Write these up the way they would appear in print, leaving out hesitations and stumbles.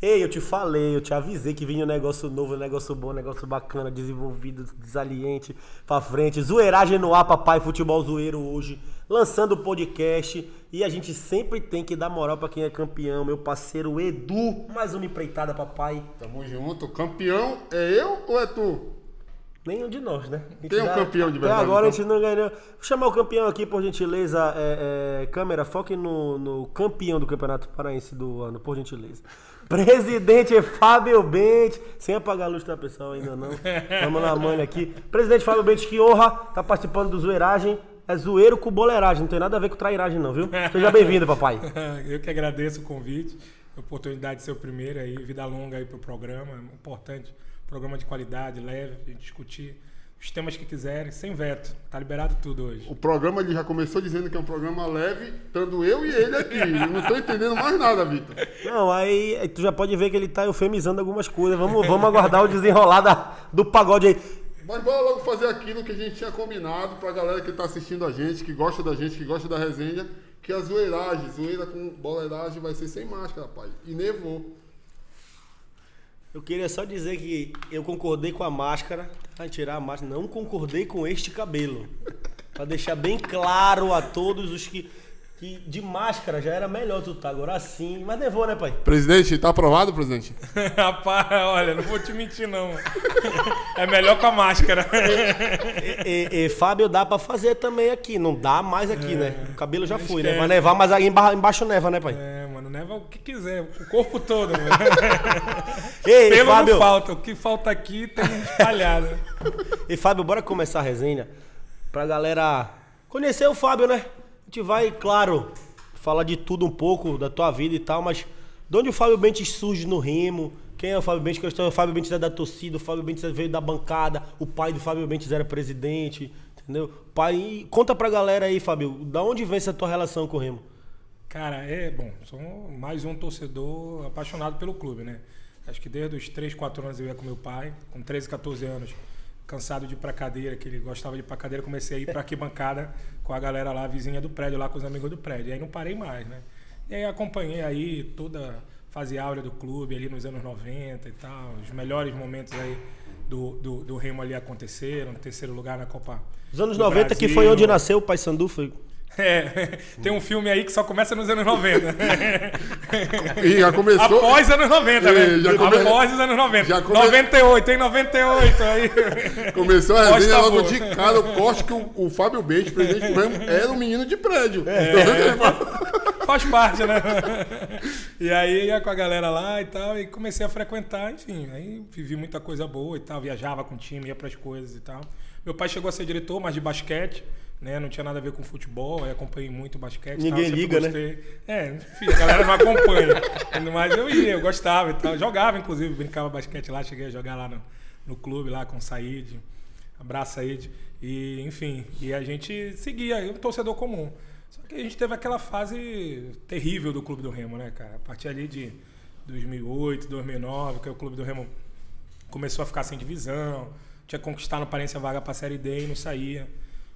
Ei, eu te falei, eu te avisei que vinha um negócio novo, um negócio bom, um negócio bacana, desenvolvido, desaliente, pra frente. Zoeiragem no ar, papai, futebol zoeiro hoje, lançando o podcast. E a gente sempre tem que dar moral pra quem é campeão, meu parceiro Edu. Mais uma empreitada, papai. Tamo junto. Campeão é eu ou é tu? Nenhum de nós, né? Tem um campeão de verdade. Até agora então. a gente não ganhou. Vou chamar o campeão aqui, por gentileza. Câmera, foque no campeão do Campeonato Paraense do ano, por gentileza. Presidente Fábio Bentes. Sem apagar a luz, tá, pessoal? Ainda não. Vamos lá, mano, aqui. Presidente Fábio Bentes, que honra. Tá participando do Zoeiragem. É zoeiro com boleiragem. Não tem nada a ver com trairagem, não, viu? Seja bem-vindo, papai. Eu que agradeço o convite. A oportunidade de ser o primeiro aí. Vida longa aí pro programa. É importante. Programa de qualidade, leve, a gente discutir os temas que quiserem, sem veto. Tá liberado tudo hoje. O programa ele já começou dizendo que é um programa leve, estando eu e ele aqui. Eu não tô entendendo mais nada, Vitor. Não, aí tu já pode ver que ele tá eufemizando algumas coisas. Vamos aguardar o desenrolar do pagode aí. Mas bora logo fazer aquilo que a gente tinha combinado pra galera que tá assistindo a gente, que gosta da gente, que gosta da resenha, que a zoeira com boleiragem vai ser sem máscara, pai. E nevou. Eu queria só dizer que eu concordei com a máscara, tá? Tirar a máscara, não concordei com este cabelo. Pra deixar bem claro a todos os que de máscara já era melhor tu tá, agora sim. Mas nevou, né, pai? Presidente, tá aprovado, presidente? Rapaz, olha, não vou te mentir, não. É melhor com a máscara. Fábio, dá pra fazer também aqui. Não dá mais aqui, né? O cabelo já foi, né? Vai nevar, mas aí embaixo neva, né, pai? Mano, neva o que quiser. O corpo todo, mano. Ei, pelo Fábio. não falta. O que falta aqui tem espalhado. E Fábio, bora começar a resenha pra galera conhecer o Fábio, né? A gente vai, claro, falar de tudo um pouco, da tua vida e tal, mas de onde o Fábio Bentes surge no Remo? Quem é o Fábio Bentes? O Fábio Bentes é da torcida, o Fábio Bentes veio da bancada, o pai do Fábio Bentes era presidente, entendeu? Pai, conta pra galera aí, Fábio, da onde vem essa tua relação com o Remo? Cara, sou mais um torcedor apaixonado pelo clube, né? Acho que desde os 3, 4 anos eu ia com meu pai, com 13, 14 anos, cansado de ir pra cadeira, que ele gostava de ir pra cadeira, comecei a ir pra arquibancada com a galera lá, vizinha do prédio, lá com os amigos do prédio. E aí não parei mais, né? E aí acompanhei aí toda a fase áurea do clube ali nos anos 90 e tal, os melhores momentos aí do Remo ali aconteceram, terceiro lugar na Copa. Os anos do 90 Brasil. que foi onde nasceu o Paysandu, foi... Tem um filme aí que só começa nos anos 90. E já começou... Após anos 90, velho. Após os anos 90. 98, hein? 98. Aí. Começou a resenha logo de cara, o corte que o Fábio Bentes, presidente do Remo, era um menino de prédio. Faz parte, né? E aí ia com a galera lá e tal, e comecei a frequentar, enfim. Aí vivi muita coisa boa e tal, viajava com o time, ia pras coisas e tal. Meu pai chegou a ser diretor, mas de basquete, né? Não tinha nada a ver com futebol, aí acompanhei muito basquete. Ninguém tal, liga, gostei. Enfim, a galera não acompanha. Mas eu ia, eu gostava e tal. Jogava, inclusive, brincava basquete lá, cheguei a jogar lá no clube, lá com o Said. Abraço, Said. E, enfim, e a gente seguia, um torcedor comum. Só que a gente teve aquela fase terrível do Clube do Remo, né, cara? A partir ali de 2008, 2009, que o Clube do Remo começou a ficar sem divisão, tinha que conquistar no Parense a vaga pra Série D e não saía.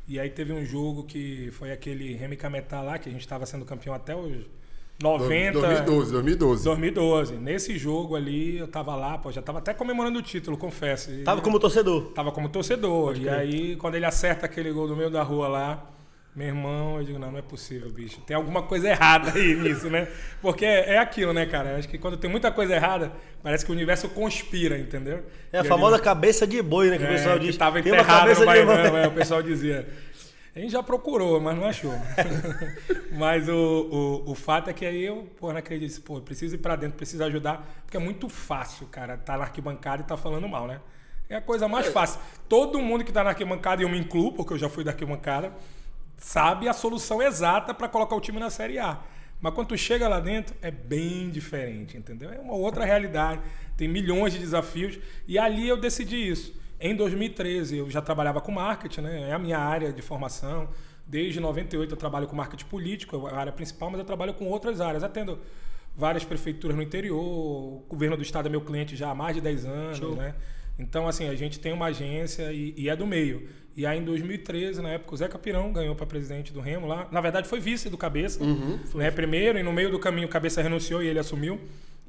E aí teve um jogo que foi aquele Remo e Cametá lá, que a gente estava sendo campeão até os 90... 2012. Nesse jogo ali, eu tava lá, já tava até comemorando o título, confesso. Tava como torcedor? Tava como torcedor. E aí, quando ele acerta aquele gol no meio da rua lá, meu irmão, eu digo, não é possível, bicho. Tem alguma coisa errada aí nisso, né? Porque é aquilo, né, cara? Eu acho que quando tem muita coisa errada, parece que o universo conspira, entendeu? É a famosa cabeça de boi, né? Que o pessoal diz. Que tava enterrado no Bainão, o pessoal dizia. A gente já procurou, mas não achou. Mas o fato é que aí eu, não acredito. Preciso ir pra dentro, preciso ajudar. Porque é muito fácil, cara, tá na arquibancada e tá falando mal, né? É a coisa mais fácil. Todo mundo que tá na arquibancada, e eu me incluo, porque eu já fui da arquibancada, sabe a solução exata para colocar o time na Série A. Mas quando tu chega lá dentro, é bem diferente, entendeu? É uma outra realidade, tem milhões de desafios. E ali eu decidi isso. Em 2013, eu já trabalhava com marketing, né? É a minha área de formação. Desde 98 eu trabalho com marketing político, é a área principal, mas eu trabalho com outras áreas. Atendo várias prefeituras no interior, o governo do estado é meu cliente já há mais de 10 anos, né? Então, assim, a gente tem uma agência e é do meio. E aí, em 2013, na época, o Zé Capirão ganhou para presidente do Remo lá. Na verdade, foi vice do Cabeça, né? Primeiro, e no meio do caminho, o Cabeça renunciou e ele assumiu.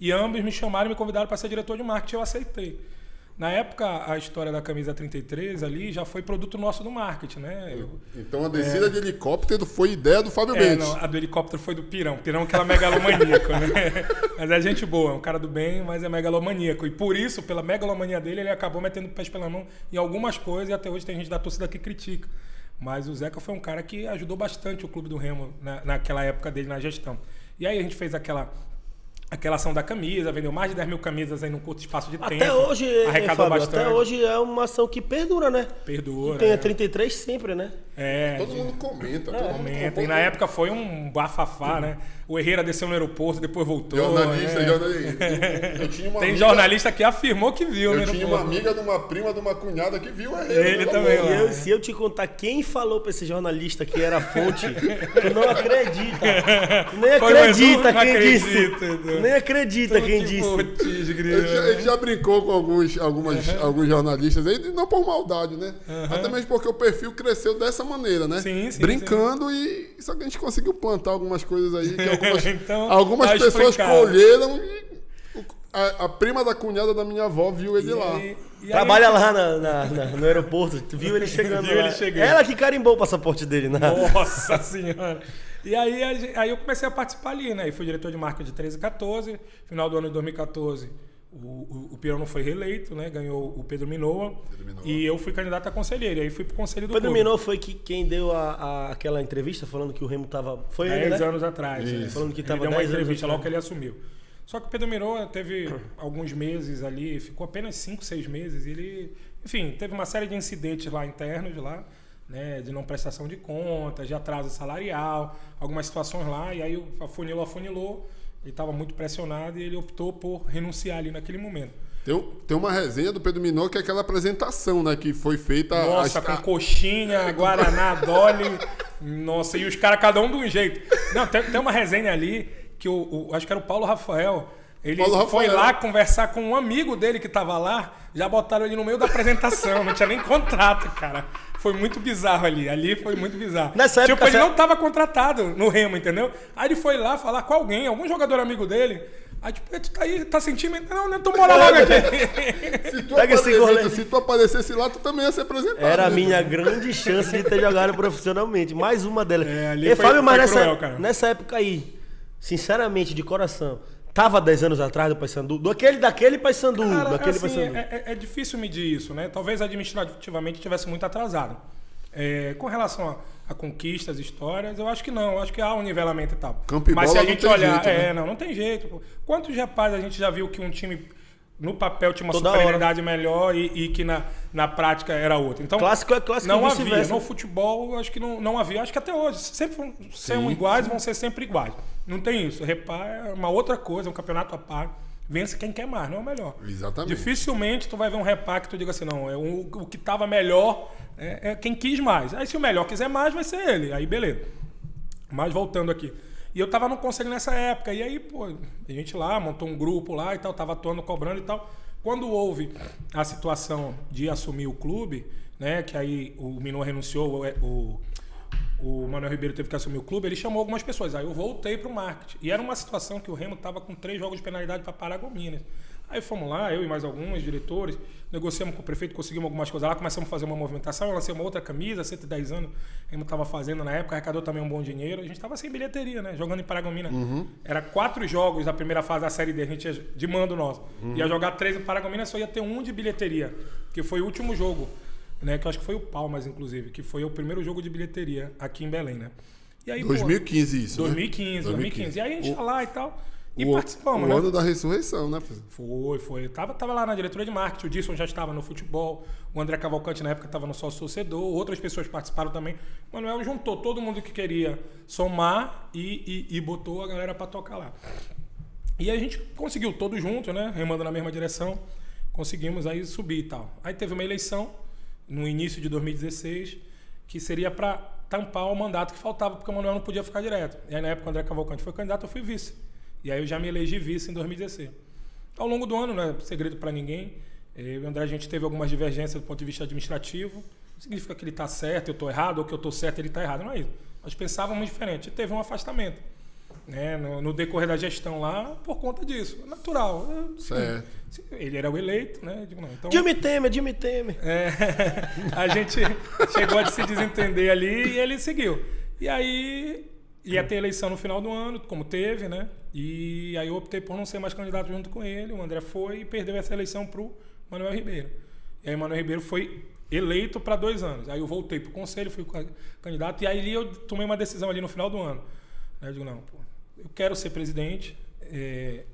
E ambos me chamaram e me convidaram para ser diretor de marketing, eu aceitei. Na época, a história da camisa 33 ali já foi produto nosso do marketing, né? Então a descida de helicóptero foi ideia do Fábio Bentes. Não, a do helicóptero foi do Pirão. Pirão é aquela megalomaníaco, né? Mas é gente boa, é um cara do bem, mas é megalomaníaco. E por isso, pela megalomania dele, ele acabou metendo pés pela mão em algumas coisas e até hoje tem gente da torcida que critica. Mas o Zeca foi um cara que ajudou bastante o Clube do Remo naquela época dele na gestão. E aí a gente fez aquela ação da camisa, vendeu mais de 10 mil camisas aí num curto espaço de tempo. Até hoje, arrecadou Fábio, bastante. até hoje é uma ação que perdura, né? Perdura. Que tem a 33 sempre, né? Todo mundo comenta. Comenta. E na época foi um bafafá, né? O Herrera desceu no aeroporto, depois voltou. Jornalista. Eu tinha uma tem amiga, jornalista que afirmou que viu, né? Eu tinha uma amiga de uma prima de uma cunhada que viu a Herrera. Ele também, E se eu te contar quem falou pra esse jornalista que era a fonte, tu não acredita. Tu nem acredita quem disse. Tu nem acredita quem disse. A gente já brincou com alguns jornalistas aí, não por maldade, né? Até mesmo porque o perfil cresceu dessa maneira, né? Sim, brincando e só que a gente conseguiu plantar algumas coisas aí que então, algumas pessoas colheram e a prima da cunhada da minha avó viu ele lá. Trabalha lá no aeroporto, tu viu ele chegando lá. Ela que carimbou o passaporte dele, né? Nossa senhora! E aí eu comecei a participar ali, né? E fui diretor de marketing de 13 e 14. Final do ano de 2014, o Pirão não foi reeleito, né? Ganhou o Pedro Minoa. E eu fui candidato a conselheiro. E aí fui pro conselho do Pedro clube. Minoa foi quem deu aquela entrevista falando que o Remo tava... Foi 10 ele, né? anos atrás. Né? Falando que ele tava deu uma 10 anos entrevista atrás. logo que ele assumiu. Só que o Pedro Minoa teve alguns meses ali, ficou apenas 5, 6 meses. E ele, enfim, teve uma série de incidentes lá internos lá, né, de não prestação de contas, de atraso salarial, algumas situações lá. E aí afunilou. Ele estava muito pressionado e ele optou por renunciar ali naquele momento. Tem uma resenha do Pedro Minoa que é aquela apresentação, né? Que foi feita... Nossa, com coxinha, guaraná, Dolly. Nossa, e os caras cada um de um jeito. Não, tem uma resenha ali que acho que era o Paulo Rafael. Ele foi lá conversar com um amigo dele que estava lá, já botaram ele no meio da apresentação, não tinha nem contrato, cara. Foi muito bizarro ali foi muito bizarro. Nessa época, ele não estava contratado no Remo, entendeu? Aí ele foi lá falar com algum jogador amigo dele. Aí tipo, tu tá aí, tá sentindo? Não, tu mora logo aqui. Se tu aparecesse lá, tu também ia ser apresentado. Era a minha grande chance de ter jogado profissionalmente. Mais uma delas. Fábio, mas nessa época aí, sinceramente, de coração, tava 10 anos atrás do Paysandu? Daquele Paysandu. É difícil medir isso, né? Talvez administrativamente tivesse muito atrasado. Com relação a conquistas, histórias, eu acho que não. Eu acho que há um nivelamento e tal. Mas se a gente olhar... Jeito, né? Não tem jeito. Pô. Quantos rapazes a gente já viu que um time... No papel tinha uma superioridade melhor e que na prática era outra. Então, clássico é clássico. Não havia. No futebol, eu acho que não havia. Acho que até hoje. Sempre vão ser iguais, vão ser sempre iguais. Não tem isso. Repar é uma outra coisa, um campeonato a par. Vence quem quer mais, não é o melhor. Exatamente. Dificilmente tu vai ver um repar que tu diga assim, não, o que estava melhor é quem quis mais. Aí se o melhor quiser mais, vai ser ele. Aí beleza. Mas voltando aqui. E eu tava no conselho nessa época. E aí, pô, a gente lá montou um grupo lá e tal, tava atuando, cobrando e tal. Quando houve a situação de assumir o clube, né, que aí o Minoa renunciou, o Manuel Ribeiro teve que assumir o clube, ele chamou algumas pessoas. Aí eu voltei pro marketing. E era uma situação que o Remo tava com 3 jogos de penalidade para Paragominas. Aí fomos lá, eu e mais alguns diretores, negociamos com o prefeito, conseguimos algumas coisas lá, começamos a fazer uma movimentação, eu lancei uma outra camisa, 110 anos, a gente estava fazendo na época, arrecadou também um bom dinheiro, a gente estava sem bilheteria, né, jogando em Paragominas. Era 4 jogos da primeira fase da Série D, a gente ia de mando nosso. Ia jogar 3 em Paragominas, só ia ter 1 de bilheteria, que foi o último jogo, né, que eu acho que foi o Palmas, inclusive, que foi o primeiro jogo de bilheteria aqui em Belém, né. E aí, 2015 isso, 2015. E aí a gente ia lá e tal... E participamos, né? O ano da ressurreição, né? Foi. Eu tava lá na diretoria de marketing, o Dilson já estava no futebol, o André Cavalcante na época estava no sócio torcedor, outras pessoas participaram também. O Manuel juntou todo mundo que queria somar e botou a galera para tocar lá. E a gente conseguiu todos juntos, né? Remando na mesma direção, conseguimos aí subir e tal. Aí teve uma eleição no início de 2016 que seria para tampar o mandato que faltava, porque o Manuel não podia ficar direto. E aí na época o André Cavalcante foi candidato, eu fui vice. E aí eu já me elegi vice em 2016. Ao longo do ano, não é segredo para ninguém, eu e o André, a gente teve algumas divergências do ponto de vista administrativo. Não significa que ele está certo, eu estou errado, ou que eu estou certo, ele está errado. Não é isso. Nós pensávamos diferente. E teve um afastamento. né, no decorrer da gestão lá por conta disso. É natural. Certo. Ele era o eleito, né? Eu digo, não, então, Jimmy Temer. A gente chegou a se desentender ali e ele seguiu. E aí ia ter eleição no final do ano, como teve, né? E aí eu optei por não ser mais candidato junto com ele. O André foi e perdeu essa eleição pro Manuel Ribeiro. E aí o Manuel Ribeiro foi eleito para 2 anos. Aí eu voltei pro conselho, fui candidato. E aí eu tomei uma decisão ali no final do ano. Aí eu digo, não, pô, eu quero ser presidente,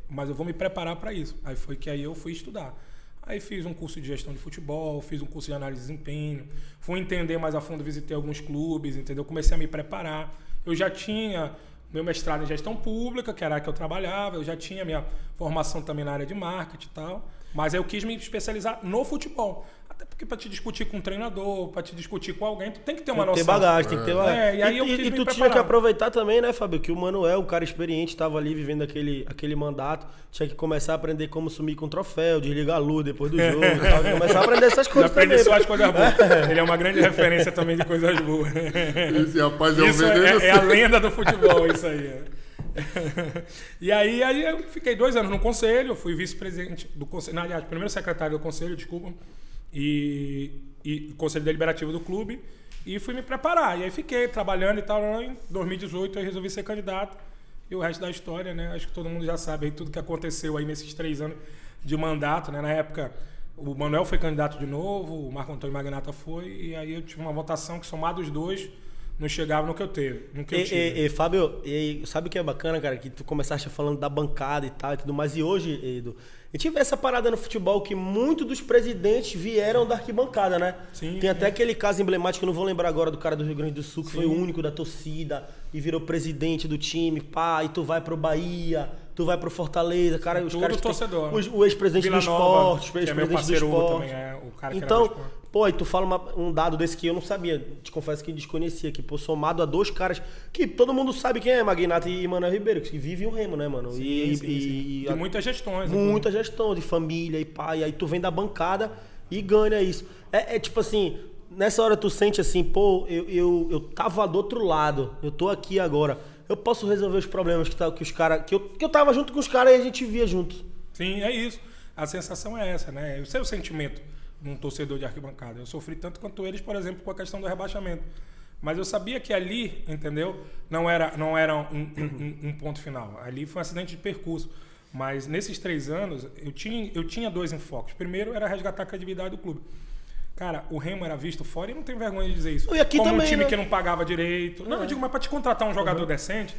mas eu vou me preparar para isso. Aí foi que aí eu fui estudar. Aí fiz um curso de gestão de futebol, fiz um curso de análise de desempenho, fui entender mais a fundo, visitei alguns clubes, entendeu? Comecei a me preparar. Eu já tinha meu mestrado em gestão pública, que era a que eu trabalhava, eu já tinha minha formação também na área de marketing e tal, mas aí eu quis me especializar no futebol. Até porque para te discutir com um treinador, para te discutir com alguém, tu tem que ter uma noção. Tem bagagem, tem que ter bagagem. E aí eu quis me tu preparar. tinha que aproveitar também, né, Fábio, que o Manuel, o cara experiente, estava ali vivendo aquele mandato, tinha que começar a aprender como sumir com o troféu, desligar a luz depois do jogo, tal, começar a aprender essas coisas também. Aprender só as coisas boas. Ele é uma grande referência também de coisas boas. Esse rapaz Isso é a lenda do futebol, isso aí. E aí eu fiquei 2 anos no conselho, fui vice-presidente do conselho, aliás, primeiro secretário do conselho, desculpa, e conselho deliberativo do clube, e fui me preparar. E aí fiquei trabalhando e tal. Em 2018 eu resolvi ser candidato, e o resto da história, né? Acho que todo mundo já sabe aí tudo que aconteceu aí nesses 3 anos de mandato, né? Na época o Manuel foi candidato de novo, o Marco Antônio Magnata foi, e aí eu tive uma votação que, somado os dois, não chegava no que eu tive. Fábio, sabe o que é bacana, cara? Que tu começaste falando da bancada e tal e tudo mais. E hoje, Edu, a gente vê essa parada no futebol que muitos dos presidentes vieram da arquibancada, né? Sim, tem até aquele caso emblemático, eu não vou lembrar agora, do cara do Rio Grande do Sul, que sim, foi o único da torcida e virou presidente do time, pá, e tu vai pro Bahia, tu vai pro Fortaleza, cara, os caras torcedor. O ex-presidente do esporte, o ex-presidente do esporte. Também é o cara então, que era do pô, e tu fala um dado desse que eu não sabia, te confesso que desconhecia, que pô, somado a 2 caras que todo mundo sabe quem é, Magnata e Manuel Ribeiro, que vivem o Remo, né, mano? Sim, e de muitas gestões. Muita gestão de família e pai, e aí tu vem da bancada e ganha isso. É tipo assim, nessa hora tu sente assim, pô, eu tava do outro lado, eu tô aqui agora, eu posso resolver os problemas que os caras, que eu tava junto com os caras e a gente via junto. Sim, é isso. A sensação é essa, né? Eu sei o sentimento de um torcedor de arquibancada. Eu sofri tanto quanto eles, por exemplo, com a questão do rebaixamento. Mas eu sabia que ali, entendeu? Não era um ponto final. Ali foi um acidente de percurso. Mas nesses 3 anos, eu tinha 2 enfoques. Primeiro era resgatar a credibilidade do clube. Cara, o Remo era visto fora, e não tenho vergonha de dizer isso. E aqui como também, um time, né? que não pagava direito. Não, eu digo, mas para te contratar um jogador decente,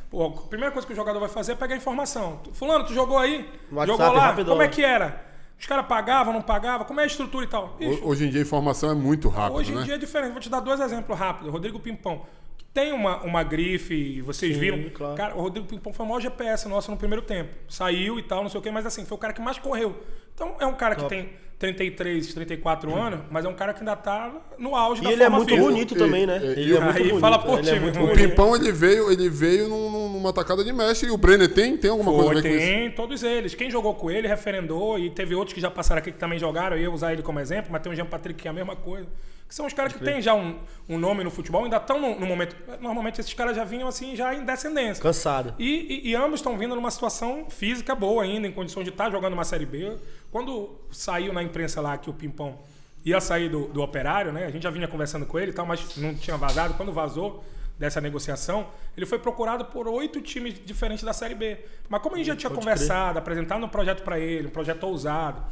pô, a primeira coisa que o jogador vai fazer é pegar informação. Fulano, tu jogou aí? WhatsApp, jogou lá? rapidão. Como é que era? Os caras pagavam, não pagavam? Como é a estrutura e tal? Bicho, Hoje em dia a informação é muito rápida, hoje em né? dia é diferente. Vou te dar 2 exemplos rápidos. Rodrigo Pimpão, que tem uma grife, vocês Sim, viram. claro. Cara, o Rodrigo Pimpão foi o maior GPS nosso no primeiro tempo. Saiu e tal, não sei o quê, mas assim, foi o cara que mais correu. Então é um cara que tem 33, 34 anos, mas é um cara que ainda tá no auge da E ele é forma muito física. bonito também, né? Ele é muito aí bonito. fala por ele é ti, muito meu O bonito. Pimpão, ele veio numa tacada de mestre. E o Brenner tem alguma coisa a ver com isso? Tem, todos eles. Quem jogou com ele referendou, e teve outros que já passaram aqui que também jogaram, eu ia usar ele como exemplo, mas tem o Jean Patrick que é a mesma coisa. Que são os caras que têm já um nome no futebol, ainda estão no momento. Normalmente esses caras já vinham assim, já em descendência. Cansado. E ambos estão vindo numa situação física boa ainda, em condições de estar jogando uma Série B. Quando saiu na imprensa lá que o Pimpão ia sair do Operário, né? A gente já vinha conversando com ele e tal, mas não tinha vazado. Quando vazou dessa negociação, ele foi procurado por 8 times diferentes da Série B. Mas como a gente já tinha conversado, apresentado um projeto para ele, um projeto ousado,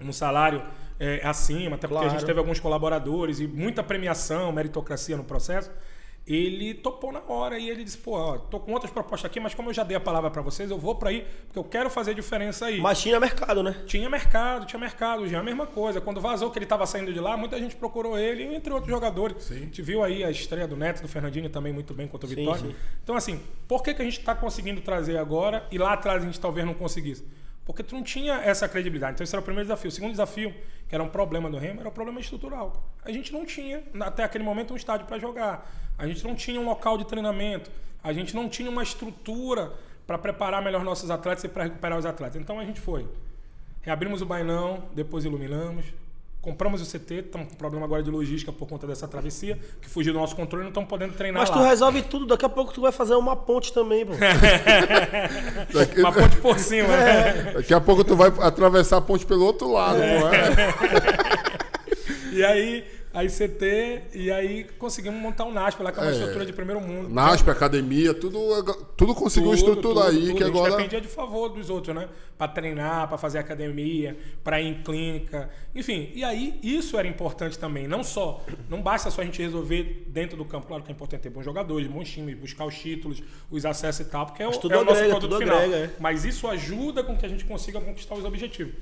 um salário acima, até porque a gente teve alguns colaboradores e muita premiação, meritocracia no processo, ele topou na hora e ele disse, pô, ó, tô com outras propostas aqui, mas como eu já dei a palavra para vocês, eu vou para aí, porque eu quero fazer diferença aí. Mas tinha mercado, né? Tinha mercado. Já é a mesma coisa. Quando vazou que ele estava saindo de lá, muita gente procurou ele, entre outros jogadores. Sim. A gente viu aí a estreia do Neto, do Fernandinho também muito bem contra o Vitória. Sim. Então, assim, por que a gente está conseguindo trazer agora e lá atrás a gente talvez não conseguisse? Porque tu não tinha essa credibilidade. Então esse era o primeiro desafio. O segundo desafio, que era um problema do Remo, era um problema estrutural. A gente não tinha, até aquele momento, um estádio para jogar. A gente não tinha um local de treinamento. A gente não tinha uma estrutura para preparar melhor nossos atletas e para recuperar os atletas. Então a gente foi. Reabrimos o Bainão, depois iluminamos. compramos o CT, estamos com problema agora de logística por conta dessa travessia, que fugiu do nosso controle e não estamos podendo treinar Mas lá. tu resolve tudo, daqui a pouco tu vai fazer uma ponte também, pô. Uma ponte por cima, né? Daqui a pouco tu vai atravessar a ponte pelo outro lado, não é? E aí CT, e aí conseguimos montar um NASP lá, que é uma estrutura de primeiro mundo. NASP, academia, tudo conseguiu estruturar aí, que agora... A gente dependia de favor dos outros, né? Pra treinar, pra fazer academia, pra ir em clínica, enfim. E aí, isso era importante também. Não basta só a gente resolver dentro do campo. Claro que é importante ter bons jogadores, bons times, buscar os títulos, os acessos e tal, porque é o nosso produto final. Mas isso ajuda com que a gente consiga conquistar os objetivos.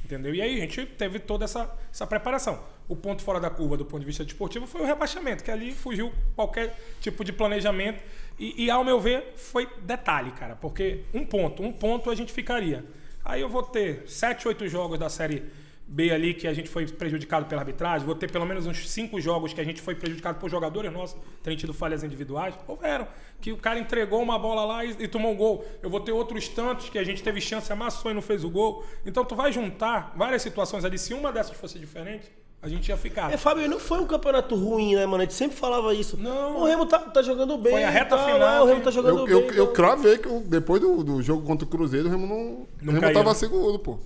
Entendeu? E aí a gente teve toda essa preparação. O ponto fora da curva do ponto de vista desportivo foi o rebaixamento, que ali fugiu qualquer tipo de planejamento. E ao meu ver, foi detalhe, cara. Porque um ponto a gente ficaria. Aí eu vou ter 7, 8 jogos da Série B ali que a gente foi prejudicado pela arbitragem. Vou ter pelo menos uns 5 jogos que a gente foi prejudicado por jogadores nossos, terem tido falhas individuais. Houveram. Que o cara entregou uma bola lá e tomou um gol. Eu vou ter outros tantos que a gente teve chance, amassou e não fez o gol. Então tu vai juntar várias situações ali. Se uma dessas fosse diferente, a gente ia ficar. Fábio, não foi um campeonato ruim, né, mano? A gente sempre falava isso. Não. O Remo tá jogando bem. Foi a reta final. O Remo tá jogando bem. Eu cravei que depois do jogo contra o Cruzeiro, o Remo Remo tava seguro, pô.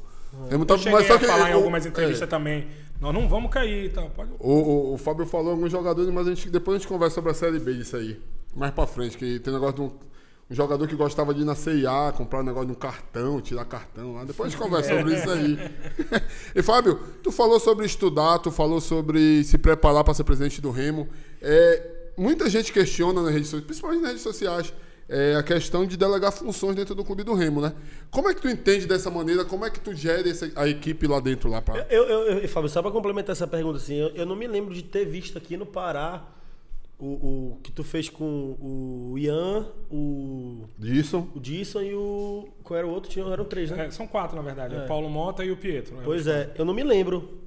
Remo tava, mas só que falar em algumas entrevistas também. Nós não vamos cair, então. O Fábio falou alguns jogadores, mas depois a gente conversa sobre a Série B disso aí. Mais pra frente, que tem negócio de um jogador que gostava de ir na CIA, comprar um negócio de um cartão, tirar cartão lá. Depois a gente conversa sobre isso aí. E Fábio, tu falou sobre estudar, tu falou sobre se preparar para ser presidente do Remo. Muita gente questiona nas redes sociais, principalmente nas redes sociais, a questão de delegar funções dentro do clube do Remo, né? Como é que tu entende dessa maneira? Como é que tu gere a equipe lá dentro? Fábio, só para complementar essa pergunta, assim, eu não me lembro de ter visto aqui no Pará o que tu fez com o Ian, o Disson e o... Qual era o outro? Eram 3, né? São 4, na verdade. O Paulo Mota e o Pietro. Pois eu não me lembro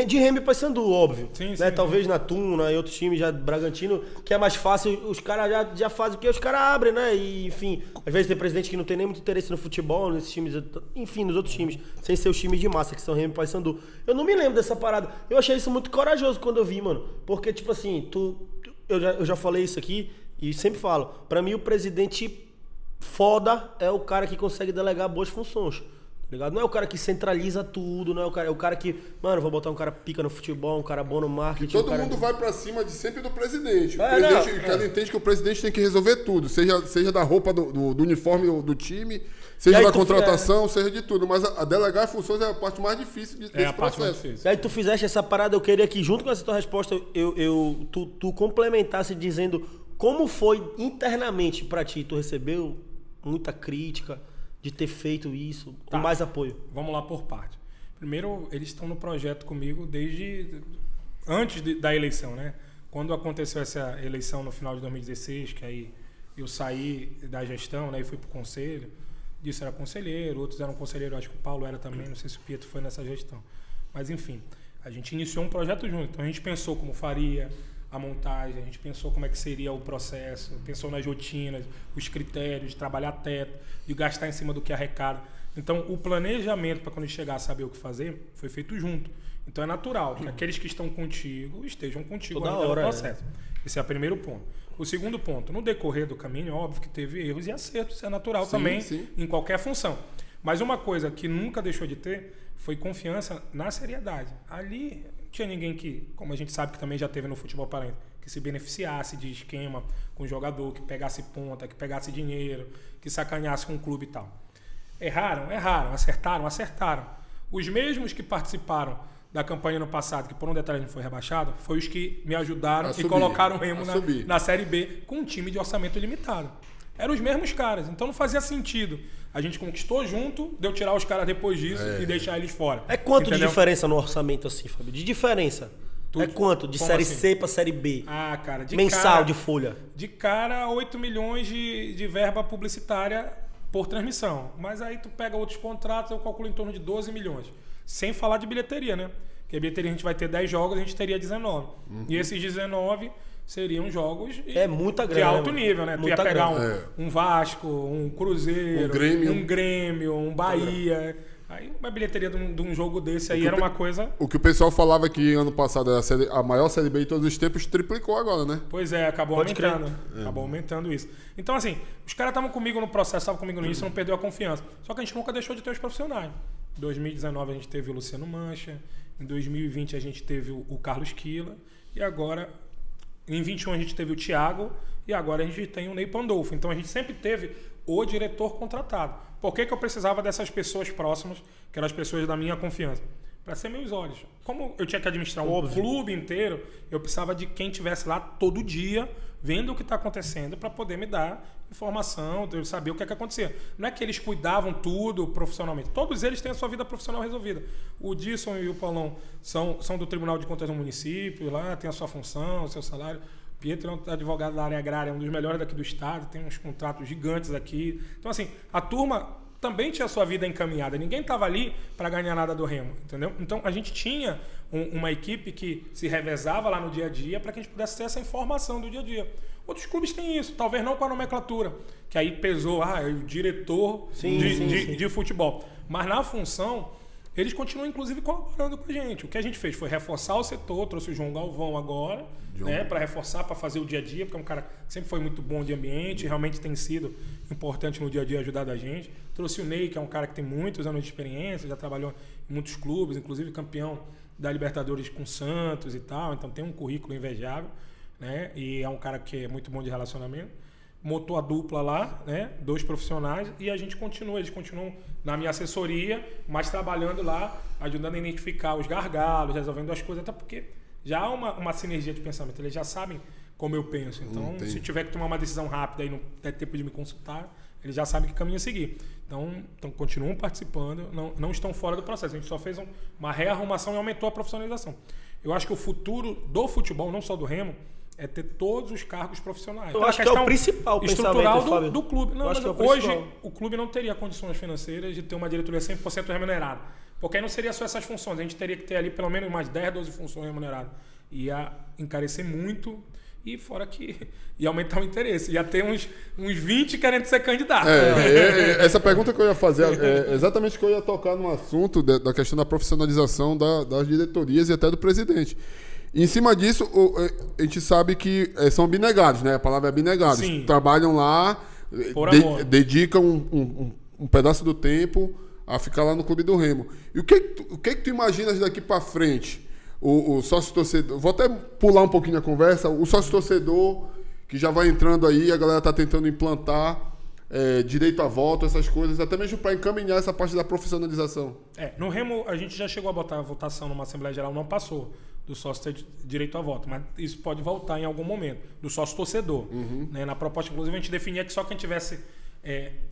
de Remo e Paysandu, óbvio. Sim, né? sim. Talvez na Tuna e outros times já Bragantino, que é mais fácil, os caras já fazem porque os caras abrem, né? E, enfim, às vezes tem presidente que não tem nem muito interesse no futebol, nesses times, enfim, nos outros times, sem ser os times de massa, que são Remo e Paysandu. Eu não me lembro dessa parada. Eu achei isso muito corajoso quando eu vi, mano. Porque, tipo assim, eu já falei isso aqui e sempre falo, pra mim o presidente foda é o cara que consegue delegar boas funções. Ligado? Não é o cara que centraliza tudo, não é o cara que, mano, vou botar um cara pica no futebol, um cara bom no marketing. Que todo mundo vai pra cima sempre do presidente. O cara entende que o presidente tem que resolver tudo, seja da roupa do uniforme do time, seja da contratação, seja de tudo. Mas a delegar funções é a parte mais difícil desse processo. E aí tu fizeste essa parada, eu queria que junto com essa tua resposta tu complementasse dizendo como foi internamente pra ti. Tu recebeu muita crítica de ter feito isso, com mais apoio? Vamos lá por parte. Primeiro, eles estão no projeto comigo desde antes da eleição, né? Quando aconteceu essa eleição no final de 2016, que aí eu saí da gestão, né, e fui pro conselho. Disso era conselheiro, outros eram conselheiros, acho que o Paulo era também, não sei se o Pietro foi nessa gestão. Mas enfim, a gente iniciou um projeto junto. Então a gente pensou como faria a montagem, a gente pensou como é que seria o processo, pensou nas rotinas, os critérios, de trabalhar teto, de gastar em cima do que arrecada. Então, o planejamento para quando chegar a saber o que fazer, foi feito junto. Então, é natural que aqueles que estão contigo estejam contigo toda ainda hora, no processo. Esse é o primeiro ponto. O segundo ponto, no decorrer do caminho, óbvio que teve erros e acertos, isso é natural também, em qualquer função. Mas uma coisa que nunca deixou de ter foi confiança na seriedade. Ali não tinha ninguém que, como a gente sabe que também já teve no futebol paraense, que se beneficiasse de esquema com o jogador, que pegasse ponta, que pegasse dinheiro, que sacaneasse com o clube e tal. Erraram, acertaram. Os mesmos que participaram da campanha no passado, que por um detalhe a gente foi rebaixado, foi os que me ajudaram e colocaram o Remo na Série B com um time de orçamento limitado. Eram os mesmos caras, então não fazia sentido. A gente conquistou junto, deu tirar os caras depois disso e deixar eles fora. É quanto de diferença no orçamento assim, Fábio? De diferença? Tudo. É quanto? De Série C pra Série B? Ah, cara, mensal, de folha? De cara, 8 milhões de verba publicitária por transmissão. Mas aí tu pega outros contratos, eu calculo em torno de 12 milhões. Sem falar de bilheteria, né? Porque a bilheteria a gente vai ter 10 jogos, a gente teria 19. E esses 19 seriam jogos muita grana, de alto nível, né? Tu ia pegar um Vasco, um Cruzeiro, um Grêmio, um Bahia. Aí uma bilheteria de um jogo desse aí era uma coisa... O que o pessoal falava que ano passado a maior Série B de todos os tempos triplicou agora, né? Pois é, acabou aumentando. Acabou aumentando isso. Então, assim, os caras estavam comigo no processo, estavam comigo no início, não perdeu a confiança. Só que a gente nunca deixou de ter os profissionais. Em 2019 a gente teve o Luciano Mancha, em 2020 a gente teve o Carlos Quila, e agora, em 21 a gente teve o Thiago, e agora a gente tem o Ney Pandolfo. Então a gente sempre teve o diretor contratado. Por que eu precisava dessas pessoas próximas, que eram as pessoas da minha confiança? Para ser meus olhos. Como eu tinha que administrar um clube inteiro, eu precisava de quem estivesse lá todo dia, vendo o que está acontecendo, para poder me dar informação, eu saber o que é que acontecia. Não é que eles cuidavam tudo profissionalmente. Todos eles têm a sua vida profissional resolvida. O Disson e o Paulão são do Tribunal de Contas do município, lá tem a sua função, o seu salário. Pietro é um advogado da área agrária, um dos melhores daqui do estado, tem uns contratos gigantes aqui. Então, assim, a turma também tinha a sua vida encaminhada. Ninguém estava ali para ganhar nada do Remo, entendeu? Então, a gente tinha uma equipe que se revezava lá no dia a dia para que a gente pudesse ter essa informação do dia a dia. Outros clubes têm isso, talvez não com a nomenclatura, que aí pesou, é o diretor de futebol. Mas na função, eles continuam, inclusive, colaborando com a gente. O que a gente fez foi reforçar o setor, trouxe o João Galvão agora, né, para reforçar, para fazer o dia a dia, porque é um cara que sempre foi muito bom de ambiente, realmente tem sido importante no dia a dia ajudar a gente. Trouxe o Ney, que é um cara que tem muitos anos de experiência, já trabalhou em muitos clubes, inclusive campeão da Libertadores com Santos e tal, então tem um currículo invejável, né, e é um cara que é muito bom de relacionamento. Montou a dupla lá, né, 2 profissionais, e a gente continua, eles continuam na minha assessoria, mas trabalhando lá, ajudando a identificar os gargalos, resolvendo as coisas, até porque já há uma sinergia de pensamento, eles já sabem como eu penso, então se tiver que tomar uma decisão rápida e não der tempo de me consultar, eles já sabem que caminho a seguir. Então continuam participando, não estão fora do processo, a gente só fez uma rearrumação e aumentou a profissionalização. Eu acho que o futuro do futebol, não só do Remo, é ter todos os cargos profissionais. Eu acho que é o principal estrutural do clube. Não, mas hoje o clube não teria condições financeiras de ter uma diretoria 100% remunerada. Porque aí não seria só essas funções. A gente teria que ter ali pelo menos umas 10, 12 funções remuneradas. Ia encarecer muito e fora que ia aumentar o interesse. Ia ter uns 20 querendo ser candidato. Essa pergunta que eu ia fazer é exatamente que eu ia tocar no assunto da questão da profissionalização das diretorias e até do presidente. Em cima disso, a gente sabe que são abnegados, né? A palavra é abnegados. Sim. Trabalham lá, dedicam um pedaço do tempo a ficar lá no Clube do Remo. E o que tu imaginas daqui para frente? O sócio-torcedor... Vou até pular um pouquinho a conversa. O sócio-torcedor que já vai entrando aí, a galera tá tentando implantar direito a voto, essas coisas, até mesmo para encaminhar essa parte da profissionalização. No Remo, a gente já chegou a botar a votação numa Assembleia Geral, não passou do sócio ter direito a voto, mas isso pode voltar em algum momento, do sócio torcedor. Né? Na proposta, inclusive, a gente definia que só quem tivesse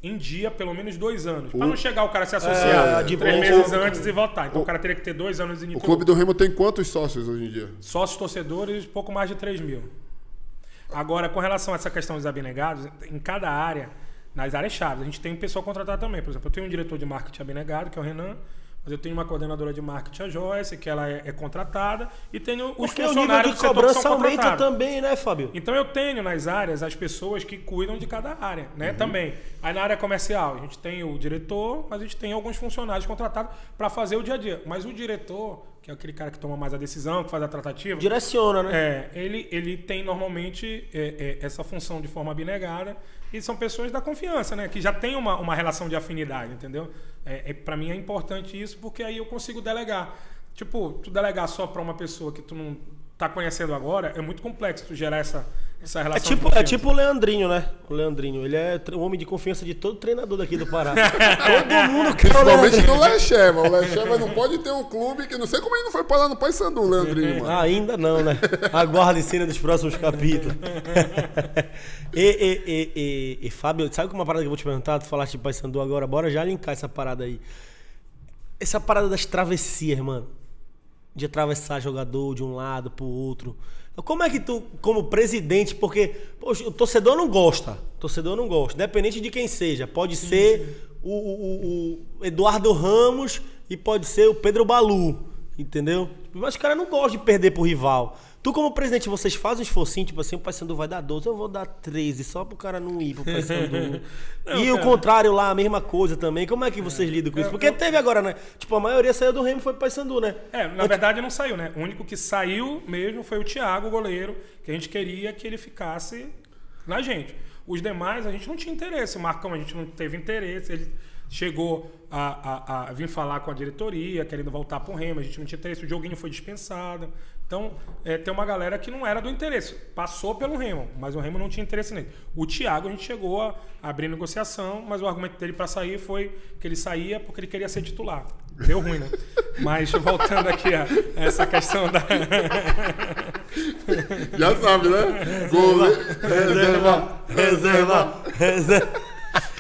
em dia pelo menos 2 anos, para não chegar o cara se associar 3 meses antes e votar. Então o cara teria que ter 2 anos de O Clube do Remo tem quantos sócios hoje em dia? Sócios torcedores, pouco mais de 3 mil. Agora, com relação a essa questão dos abnegados, em cada área, nas áreas-chave, a gente tem um pessoal contratado também. Por exemplo, eu tenho um diretor de marketing abnegado, que é o Renan, mas eu tenho uma coordenadora de marketing, a Joyce, que ela é contratada, e tenho os funcionários do setor que são contratados. Aumenta também, né, Fábio? Então eu tenho nas áreas as pessoas que cuidam de cada área, né, também. Aí na área comercial, a gente tem o diretor, mas a gente tem alguns funcionários contratados para fazer o dia a dia. Mas o diretor, que é aquele cara que toma mais a decisão, que faz a tratativa... Direciona, né? Ele tem normalmente essa função de forma abnegada, e são pessoas da confiança, né? Que já tem uma relação de afinidade, entendeu? Para mim é importante isso, porque aí eu consigo delegar. Tipo, tu delegar só para uma pessoa que tu não tá conhecendo agora, é muito complexo tu gerar essa relação de confiança. É tipo o Leandrinho, né? O Leandrinho, ele é o homem de confiança de todo treinador daqui do Pará. Todo mundo quer o Leandrinho. Principalmente do Lecheva. O Lecheva não pode ter um clube que não sei como ele não foi parar no Paysandu, o Leandrinho, mano. Ainda não, né? Aguarde cena dos próximos capítulos. E Fábio, sabe uma parada que eu vou te perguntar? Tu falaste de Paysandu agora, bora já linkar essa parada aí. Essa parada das travessias, mano. De atravessar jogador de um lado pro outro. Como é que tu, como presidente, porque poxa, o torcedor não gosta, independente de quem seja. Pode ser o Eduardo Ramos e pode ser o Pedro Balu, entendeu? Mas os caras não gostam de perder pro rival. Tu como presidente, vocês fazem um esforcinho, tipo assim, o Paysandu vai dar 12, eu vou dar 13, só pro cara não ir pro Paysandu. E o contrário lá, a mesma coisa também. Como é que vocês lidam com isso? Porque teve agora, né? Tipo, a maioria saiu do Remo e foi pro Paysandu, né? Na verdade não saiu, né? O único que saiu mesmo foi o Thiago, o goleiro, que a gente queria que ele ficasse na gente. Os demais, a gente não tinha interesse. O Marcão, a gente não teve interesse. Ele chegou a vir falar com a diretoria, querendo voltar pro Remo. A gente não tinha interesse. O Joguinho foi dispensado. Então, tem uma galera que não era do interesse. Passou pelo Remo, mas o Remo não tinha interesse nele. O Thiago, a gente chegou a abrir negociação, mas o argumento dele para sair foi que ele saía porque ele queria ser titular. Deu ruim, né? Mas voltando aqui a essa questão da... Já sabe, né? Reserva.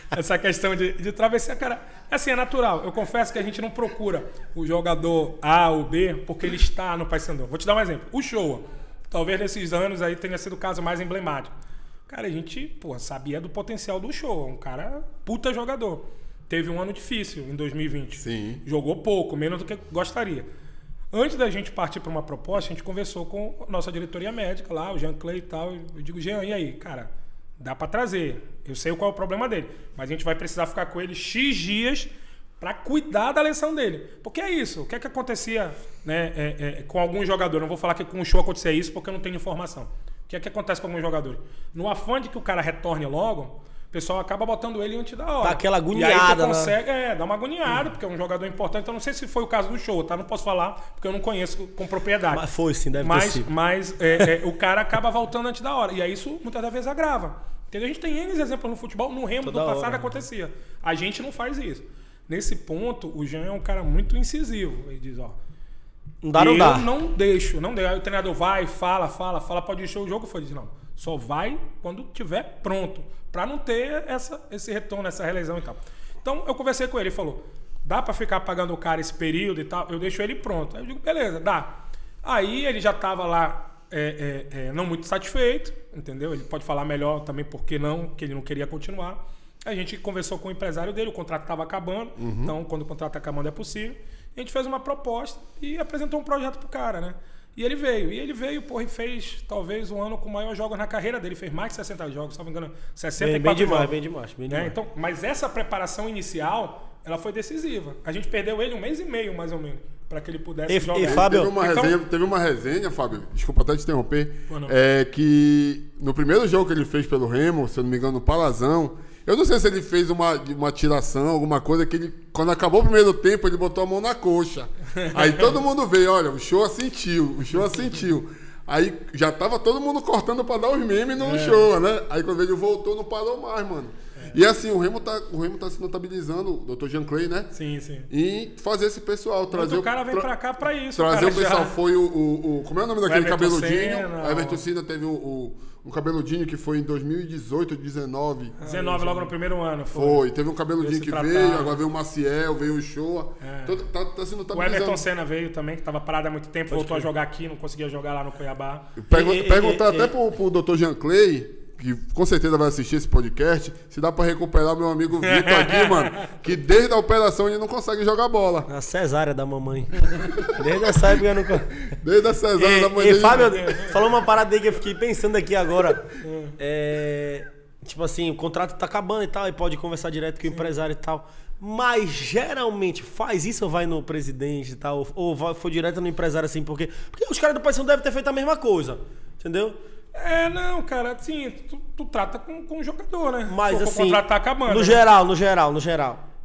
Essa questão de travessia, cara, assim, é natural. Eu confesso que a gente não procura o jogador A ou B porque ele está no Paysandu. Vou te dar um exemplo. O Showa, talvez nesses anos aí tenha sido o caso mais emblemático. Cara, a gente, sabia do potencial do Showa. Um cara puta jogador. Teve um ano difícil em 2020. Sim. Jogou pouco, menos do que gostaria. Antes da gente partir para uma proposta, a gente conversou com a nossa diretoria médica lá, o Jean Clay e tal. Eu digo, Jean, e aí, cara, dá para trazer. Eu sei qual é o problema dele, mas a gente vai precisar ficar com ele X dias para cuidar da lesão dele. Porque é isso. O que é que acontecia, né, com alguns jogadores? Não vou falar que com o Show acontecia isso porque eu não tenho informação. O que é que acontece com alguns jogadores? No afã de que o cara retorne logo, o pessoal acaba botando ele antes da hora. Dá aquela agoniada, e aí tu consegue, dá uma agoniada, porque é um jogador importante. Então não sei se foi o caso do Show, tá? Não posso falar porque eu não conheço com propriedade. Mas foi sim, deve ter sido. Mas o cara acaba voltando antes da hora. E aí isso muitas das vezes agrava. Entendeu? A gente tem N exemplos no futebol, no Remo do passado acontecia. A gente não faz isso. Nesse ponto, o Jean é um cara muito incisivo. Ele diz, não dá. Não deixo. Aí o treinador vai, fala, pode deixar o jogo. Ele diz, não, só vai quando tiver pronto. Pra não ter esse retorno, essa reeleição e tal. Então, eu conversei com ele, ele falou, dá pra ficar pagando o cara esse período e tal? Eu deixo ele pronto. Aí eu digo, beleza, dá. Aí ele já tava lá não muito satisfeito, entendeu? Ele pode falar melhor também porque que ele não queria continuar. A gente conversou com o empresário dele, o contrato estava acabando, então quando o contrato está acabando é possível. A gente fez uma proposta e apresentou um projeto pro cara, né? E ele veio, e fez talvez um ano com maior jogos na carreera dele, fez mais de 60 jogos, se não me engano, 64 jogos. Bem demais. Então, mas essa preparação inicial, ela foi decisiva. A gente perdeu ele 1 mês e meio, mais ou menos, para que ele pudesse jogar. E Fábio, teve uma resenha, Fábio, desculpa até te interromper, que no primeiro jogo que ele fez pelo Remo, se eu não me engano, no Palazão, eu não sei se ele fez uma tiração, alguma coisa que ele, quando acabou o primeiro tempo, ele botou a mão na coxa. Aí todo mundo veio, olha, o Show sentiu. Aí já tava todo mundo cortando pra dar os memes no Show, né? Aí quando ele voltou, não parou mais, mano. E assim, o Remo tá se notabilizando, o Dr. Jean Clay, né? Sim. E fazer esse pessoal, trazer o cara vem pra cá pra isso. Trazer o pessoal, foi como é o nome daquele cabeludinho? Senna, o Everton Senna teve um cabeludinho que foi em 2018, 19. 19 logo no primeiro ano. Teve um cabeludinho que veio, agora veio o Maciel, veio o Shoa. Tá sendo o Everton Senna veio também, que tava parado há muito tempo, voltou a jogar aqui, não conseguia jogar lá no Cuiabá. Perguntar até pro Dr. Jean Clay, que com certeza vai assistir esse podcast, se dá pra recuperar meu amigo Vitor aqui, mano, que desde a operação ele não consegue jogar bola. A cesárea da mamãe. Desde essa época eu nunca... Desde a cesárea da mãe dele. Fábio, falou uma parada aí que eu fiquei pensando aqui agora. Tipo assim, o contrato tá acabando e tal, e pode conversar direto com o empresário e tal. Mas geralmente faz isso ou vai no presidente e tal, ou foi direto no empresário assim, porque os caras do Paysandu devem ter feito a mesma coisa, entendeu? Não, cara, assim, tu trata com o jogador, né? Mas assim, o contrato tá acabando. No geral.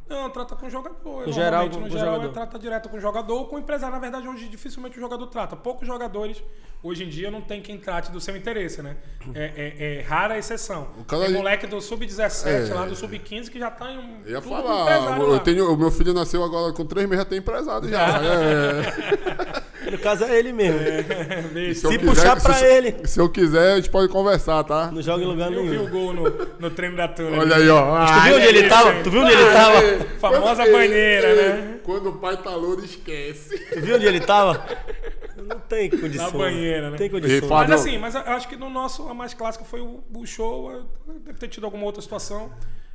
Não, trata com o jogador. No geral, ele trata direto com o jogador ou com o empresário. Na verdade, hoje dificilmente o jogador trata. Poucos jogadores, hoje em dia, não tem quem trate do seu interesse, né? É rara a exceção. Tem moleque do Sub-17, lá do Sub-15, que já tá em um... Eu ia falar, o meu filho nasceu agora com 3 meses, já tem empresário já. No caso é ele mesmo. Se puxar pra ele. Se eu quiser, a gente pode conversar, tá? Não joga em lugar nenhum. Eu vi o gol no treino da turma. Olha aí, ó. Tu viu onde ele tava? Tu viu onde ele tava? Famosa banheira, né? Quando o pai tá louro, esquece. Tu viu onde ele tava? Não tem condição. Na banheira, né? Tem condição. Mas assim, eu acho que no nosso, a mais clássica foi o Show. Deve ter tido alguma outra situação.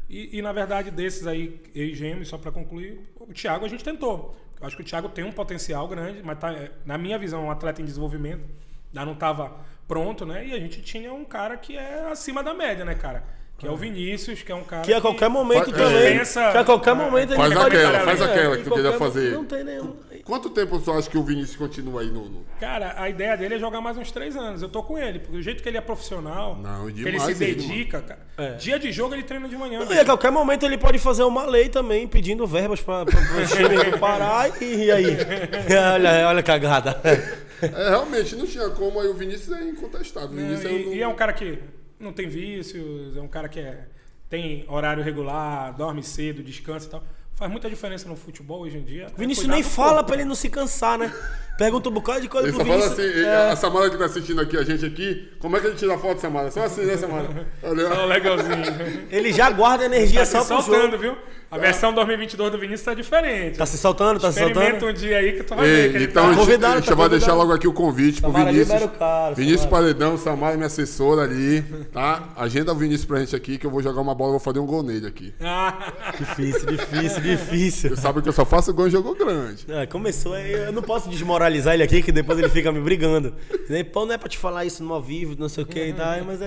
E na verdade, desses aí, ex-gêmeos, só pra concluir, o Thiago a gente tentou. Eu acho que o Thiago tem um potencial grande, mas tá, na minha visão, é um atleta em desenvolvimento. ainda não tava pronto, né? E a gente tinha um cara que é acima da média, né, cara? Que é o Vinícius, que é um cara Que a qualquer momento Faz- também. pensa- Que a qualquer momento ele Faz pode aquela, parar, faz né? aquela que Em tu queria qualquer fazer. momento, Não tem nenhum. Quanto tempo tu acha que o Vinícius continua aí no... Cara, a ideia dele é jogar mais uns 3 anos. Eu tô com ele, porque o jeito que ele é profissional, Não, que ele demais se ele, dedica, cara. Dia de jogo ele treina de manhã. E a qualquer momento ele pode fazer uma lei também, pedindo verbas para o time do Pará. E aí? Olha a cagada. realmente, não tinha como, aí o Vinícius é incontestável. O Vinícius E é um cara que não tem vícios, é um cara que tem horário regular, dorme cedo, descansa e tal. Faz muita diferença no futebol hoje em dia. Vinícius Cuidar nem do fala corpo, pra ele não se cansar, né? Pergunta um bocado de coisa Ele pro só fala Vinícius. assim, a Samara que tá assistindo aqui, a gente aqui, como é que ele tira foto, Samara? Só assim, né, Samara? Olha, Só legalzinho. Ele já guarda energia Tá se só pro soltando, jogo. viu? A versão 2022 do Vinícius tá diferente. Tá se soltando, tá se Experimenta soltando. um dia aí que tu vai ver que ele então tá... a gente convidado, vai tá deixar convidado. logo aqui o convite pro Samara, Vinícius. libera o cara, Vinícius Samara. Paredão, Samara, minha assessora ali, tá? Agenda o Vinícius pra gente aqui, que eu vou jogar uma bola, vou fazer um gol nele aqui. Difícil. Você sabe que eu só faço gol em jogo grande. Começou aí, eu não posso desmoralizar ele aqui, que depois ele fica me brigando. Pô, não é pra te falar isso no ao vivo, não sei o que, mas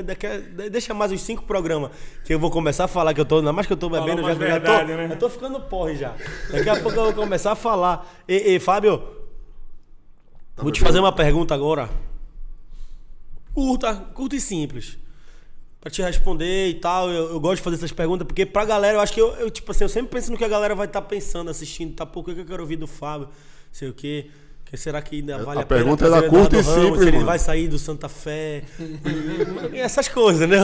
deixa mais uns 5 programas que eu vou começar a falar que eu tô, ainda mais que eu tô bebendo, mais já verdade, né? eu tô ficando porre já. Daqui a pouco eu vou começar a falar. Fábio, vou te fazer uma pergunta agora. Curta e simples. Pra te responder e tal, eu gosto de fazer essas perguntas, porque pra galera, eu acho que eu tipo assim, eu sempre penso no que a galera vai estar pensando, assistindo, tá? Por que eu quero ouvir do Fábio? Sei o quê. Que será que ainda vale a pena? pergunta trazer era o curta Eduardo e Ramos, simples, se ele mano. vai sair do Santa Fé. E essas coisas, né?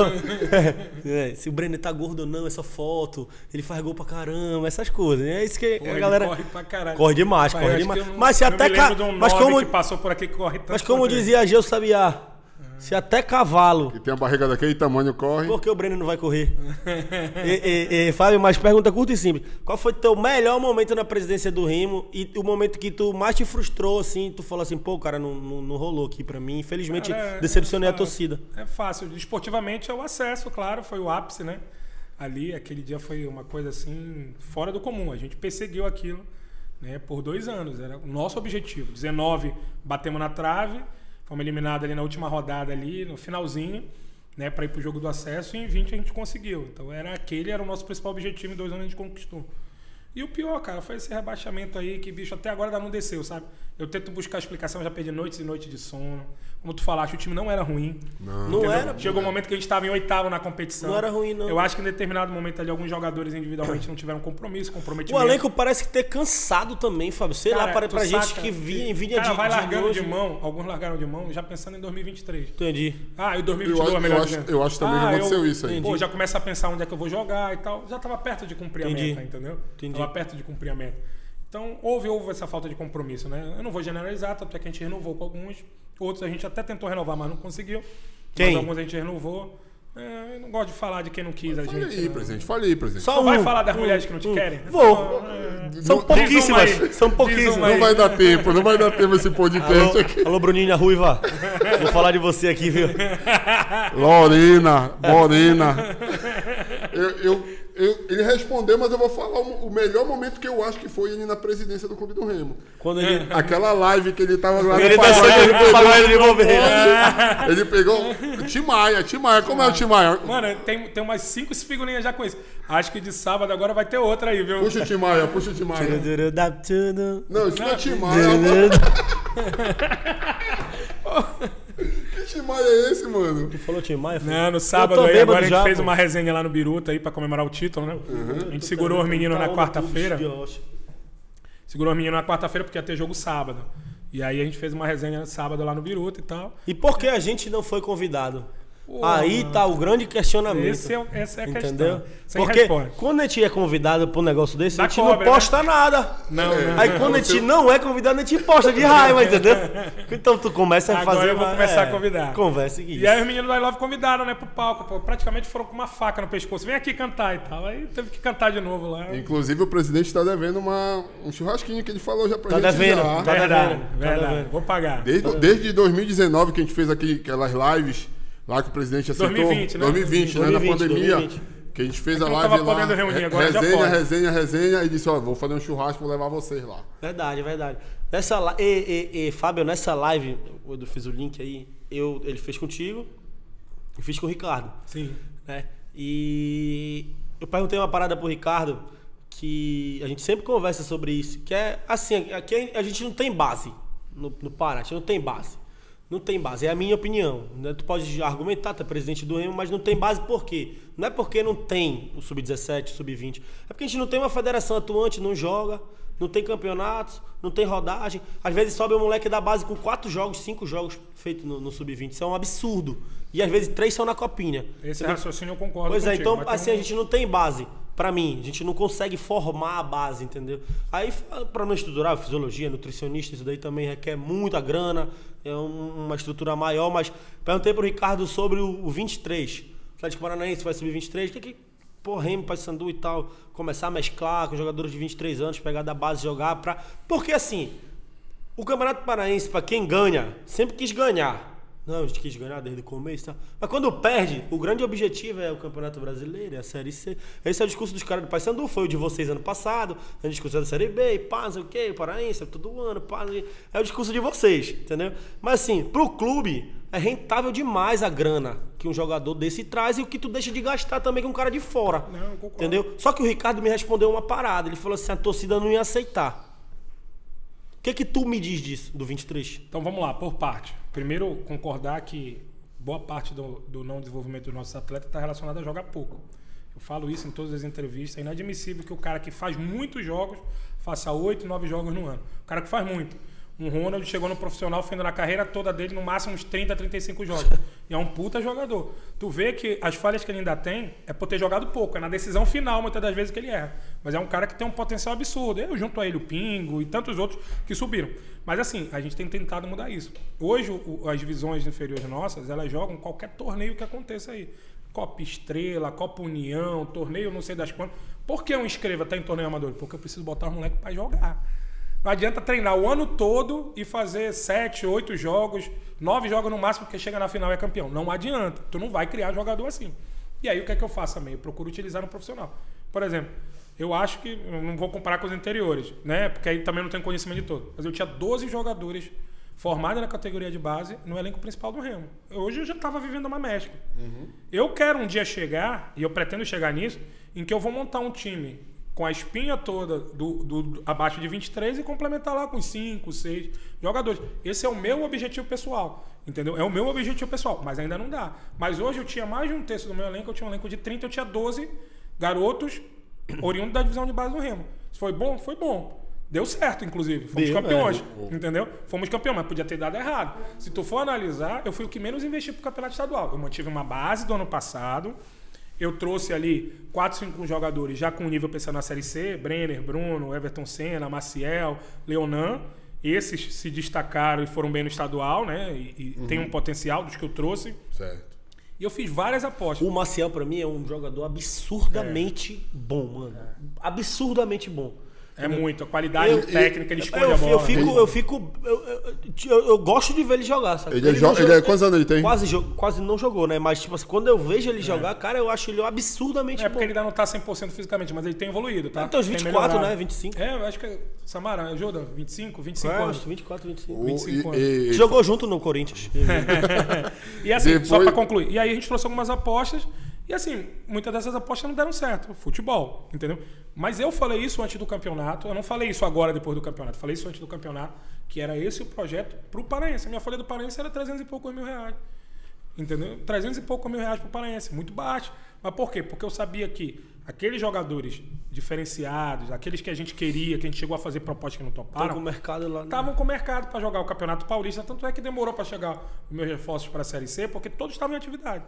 Se o Brenner tá gordo ou não, é só foto. Ele faz gol pra caramba, essas coisas. É isso que a galera. Corre pra caralho. Corre demais, Pai, corre eu acho demais. que eu não- Mas se eu até me lembro de um mas nove como que passou por aqui que corre tanto Mas como quanto ele. dizia Ageu Sabiá, se até cavalo. E tem a barriga daquele tamanho, corre. Por que o Breno não vai correr? Fábio, mas pergunta curta e simples. Qual foi o teu melhor momento na presidência do Remo e o momento que tu mais te frustrou, assim, tu falou assim, pô, cara, não rolou aqui pra mim. Infelizmente, Cara, decepcionei a torcida. É fácil. Esportivamente é o acesso, claro, foi o ápice, né? Ali, aquele dia foi uma coisa assim, fora do comum. A gente perseguiu aquilo, né, por 2 anos. Era o nosso objetivo. 19, batemos na trave, fomos eliminados ali na última rodada ali, no finalzinho, né, para ir pro jogo do acesso, e em 20 a gente conseguiu. Então era o nosso principal objetivo, em 2 anos a gente conquistou. E o pior, cara, foi esse rebaixamento aí que, bicho, até agora ainda não desceu, sabe? Eu tento buscar explicação, já perdi noites e noites de sono. Como tu falaste, o time não era ruim. Não entendeu? era. Chegou um momento que a gente estava em 8º na competição. Não era ruim, não. Eu acho que em determinado momento ali, alguns jogadores individualmente não tiveram comprometimento. O elenco parece que ter cansado também, Fábio. Sei lá, pra tu gente saca, que vinha cara, vai largando longe. de mão, alguns largaram de mão, já pensando em 2023. Entendi. Ah, e 2022, melhor dizendo. Eu acho também que aconteceu isso aí. Pô, já começa a pensar onde é que eu vou jogar e tal. Já tava perto de cumprir a meta, entendeu? Entendi. Tava perto de cumprir a meta. Então, houve essa falta de compromisso, né? Eu não vou generalizar, tanto é que a gente renovou com alguns. Outros a gente até tentou renovar, mas não conseguiu. Quem? Mas alguns a gente renovou. Eu não gosto de falar de quem não quis a gente. Fale aí, né? presidente. Fale aí, presidente. Só Tu vai falar das mulheres que não te querem? Vou. São pouquíssimas. Diz uma aí. São Diz pouquíssimas. uma aí. Não vai dar tempo, não vai dar tempo esse podcast aqui. Alô, Bruninha Ruiva. Vou falar de você aqui, viu? Lorena, Morena. Ele respondeu, mas eu vou falar o melhor momento que eu acho que foi ele na presidência do Clube do Remo. Quando ele. Aquela live que ele tava lá Ele no dançou pagode, de pagode de bobeira. ele pegou Timaya. Como é o Timaya? Mano, tem umas 5 figurinhas já com isso. Acho que de sábado agora vai ter outra aí, viu? Puxa o Timaya. Não, isso não é Timaya. Que Timaya é esse, mano? Tu falou Tim Maia? Não, no Eu sábado tô aí, bêbado agora a gente já, fez pô. uma resenha lá no Biruta aí pra comemorar o título, né? A gente segurou os meninos na quarta-feira. Segurou os meninos na quarta-feira porque ia ter jogo sábado. E aí a gente fez uma resenha sábado lá no Biruta e tal. E por que a gente não foi convidado? Pô, Aí mano. tá o grande questionamento. Essa é a Entendeu? questão. Sem Porque resposta. quando a gente é convidado pra um negócio desse, Dá a gente cobra, não posta nada. Não. Aí quando a gente não é convidado, a gente posta de raiva, entendeu? Então tu começa a Agora fazer. eu vou começar a convidar. Conversa e E aí os meninos do I Love convidaram, né, pro palco. Pô, praticamente foram com uma faca no pescoço. Vem aqui cantar e tal. Aí teve que cantar de novo lá. Inclusive o presidente tá devendo um churrasquinho que ele falou já pra Tá gente. devendo, já. tá Verdade, devendo, verdade. devendo. Vou pagar. Desde 2019 que a gente fez aquelas lives lá que o presidente aceitou. 2020, né? 2020, né? Na 2020, pandemia. 2020. Que a gente fez a não live tava lá. podendo reunir, agora já resenha, pode. resenha. E disse, ó, vou fazer um churrasco, vou levar vocês lá. Verdade. Fábio, nessa live, eu fiz o link aí, ele fez contigo, eu fiz com o Ricardo. Sim. Né? E eu perguntei uma parada pro Ricardo, que a gente sempre conversa sobre isso, que é assim, aqui a gente não tem base no Pará, a gente não tem base. Não tem base, é a minha opinião. Né? Tu pode argumentar, tu é presidente do Remo, mas não tem base por quê? Não é porque não tem o Sub-17, Sub-20. É porque a gente não tem uma federação atuante, não joga, não tem campeonatos, não tem rodagem. Às vezes sobe um moleque da base com 4 jogos, 5 jogos feitos no Sub-20. Isso é um absurdo. E às vezes 3 são na copinha. Esse raciocínio eu concordo Pois contigo, é, então assim, a gente não tem base. Pra mim, a gente não consegue formar a base, entendeu? Aí, pra não estruturar, fisiologia, nutricionista, isso daí também requer muita grana, é uma estrutura maior, mas perguntei pro Ricardo sobre o 23. O Atlético Paranaense vai subir 23, Remo, Paysandu e tal, começar a mesclar com jogadores de 23 anos, pegar da base e jogar pra... Porque assim, o Campeonato Paranaense, pra quem ganha, sempre quis ganhar. Não, a gente quis ganhar desde o começo, tá? Mas quando perde, o grande objetivo é o Campeonato Brasileiro, é a Série C. Esse é o discurso dos caras do Paysandu, foi o de vocês ano passado, a discussão da Série B, pá, não sei o quê, Paraense, todo ano, pá, é o discurso de vocês, entendeu? Mas assim, pro clube, é rentável demais a grana que um jogador desse traz e o que tu deixa de gastar também com um cara de fora. Não, eu concordo. Entendeu? Só que o Ricardo me respondeu uma parada, ele falou assim, a torcida não ia aceitar. O que tu me diz disso, do 23? Então vamos lá, por parte. Primeiro, concordar que boa parte do não desenvolvimento dos nossos atletas está relacionada a jogar pouco. Eu falo isso em todas as entrevistas. É inadmissível que o cara que faz muitos jogos faça 8, 9 jogos no ano. O cara que faz muito. Um Ronald chegou no profissional, fazendo na carreira toda dele, no máximo uns 30, 35 jogos. E é um puta jogador. Tu vê que as falhas que ele ainda tem é por ter jogado pouco. É na decisão final, muitas das vezes, que ele erra. Mas é um cara que tem um potencial absurdo. Eu junto a ele o Pingo e tantos outros que subiram. Mas assim, a gente tem tentado mudar isso. Hoje, as divisões inferiores nossas, elas jogam qualquer torneio que aconteça aí. Copa Estrela, Copa União, torneio não sei das quantas. Por que um inscreva tá em torneio amador? Porque eu preciso botar os moleques para jogar. Não adianta treinar o ano todo e fazer 7, 8 jogos, 9 jogos no máximo, porque chega na final e é campeão. Não adianta. Tu não vai criar jogador assim. E aí o que é que eu faço também? Eu procuro utilizar no profissional. Por exemplo, eu acho que, eu não vou comparar com os anteriores, né? Porque aí também não tenho conhecimento de todo. Mas eu tinha 12 jogadores formados na categoria de base no elenco principal do Remo. Hoje eu já estava vivendo uma mescla. Eu quero um dia chegar, e eu pretendo chegar nisso, em que eu vou montar um time com a espinha toda do abaixo de 23 e complementar lá com 5, 6 jogadores. Esse é o meu objetivo pessoal, entendeu? É o meu objetivo pessoal, mas ainda não dá. Mas hoje eu tinha mais de um terço do meu elenco, eu tinha um elenco de 30, eu tinha 12 garotos oriundos da divisão de base do Remo. Foi bom? Foi bom. Deu certo, inclusive. Fomos campeões, entendeu? Fomos campeões, mas podia ter dado errado. Se tu for analisar, eu fui o que menos investi pro campeonato estadual. Eu mantive uma base do ano passado. Eu trouxe ali 4, 5 jogadores já com nível pensando na Série C, Brenner, Bruno, Everton Senna, Maciel, Leonan. Esses se destacaram e foram bem no estadual, né? E tem um potencial dos que eu trouxe. Certo. E eu fiz várias apostas. O Maciel, pra mim, é um jogador absurdamente bom, mano. Absurdamente bom. É muito. A qualidade técnica, ele esconde a bola. Eu gosto de ver ele jogar, sabe? Quantos anos ele tem? Quase não jogou, né? Mas, tipo assim, quando eu vejo ele jogar, cara, eu acho ele absurdamente bom. É porque ele ainda não tá 100% fisicamente, mas ele tem evoluído, tá? Então, os 24, né? 25. É, eu acho que Samara ajuda. 25 anos. 24, 25. 25 anos. Jogou junto no Corinthians. E assim, só pra concluir. E aí a gente trouxe algumas apostas. E assim, muitas dessas apostas não deram certo. Futebol, entendeu? Mas eu falei isso antes do campeonato. Eu não falei isso agora, depois do campeonato. Falei isso antes do campeonato, que era esse o projeto pro Paraense. A minha folha do Paraense era 300 e poucos mil reais. Entendeu? 300 e poucos mil reais pro Paraense. Muito baixo. Mas por quê? Porque eu sabia que aqueles jogadores diferenciados, aqueles que a gente queria, que a gente chegou a fazer propostas que não toparam, com o mercado lá, né? Estavam com o mercado para jogar o Campeonato Paulista. Tanto é que demorou para chegar os meus reforços para a Série C, porque todos estavam em atividade.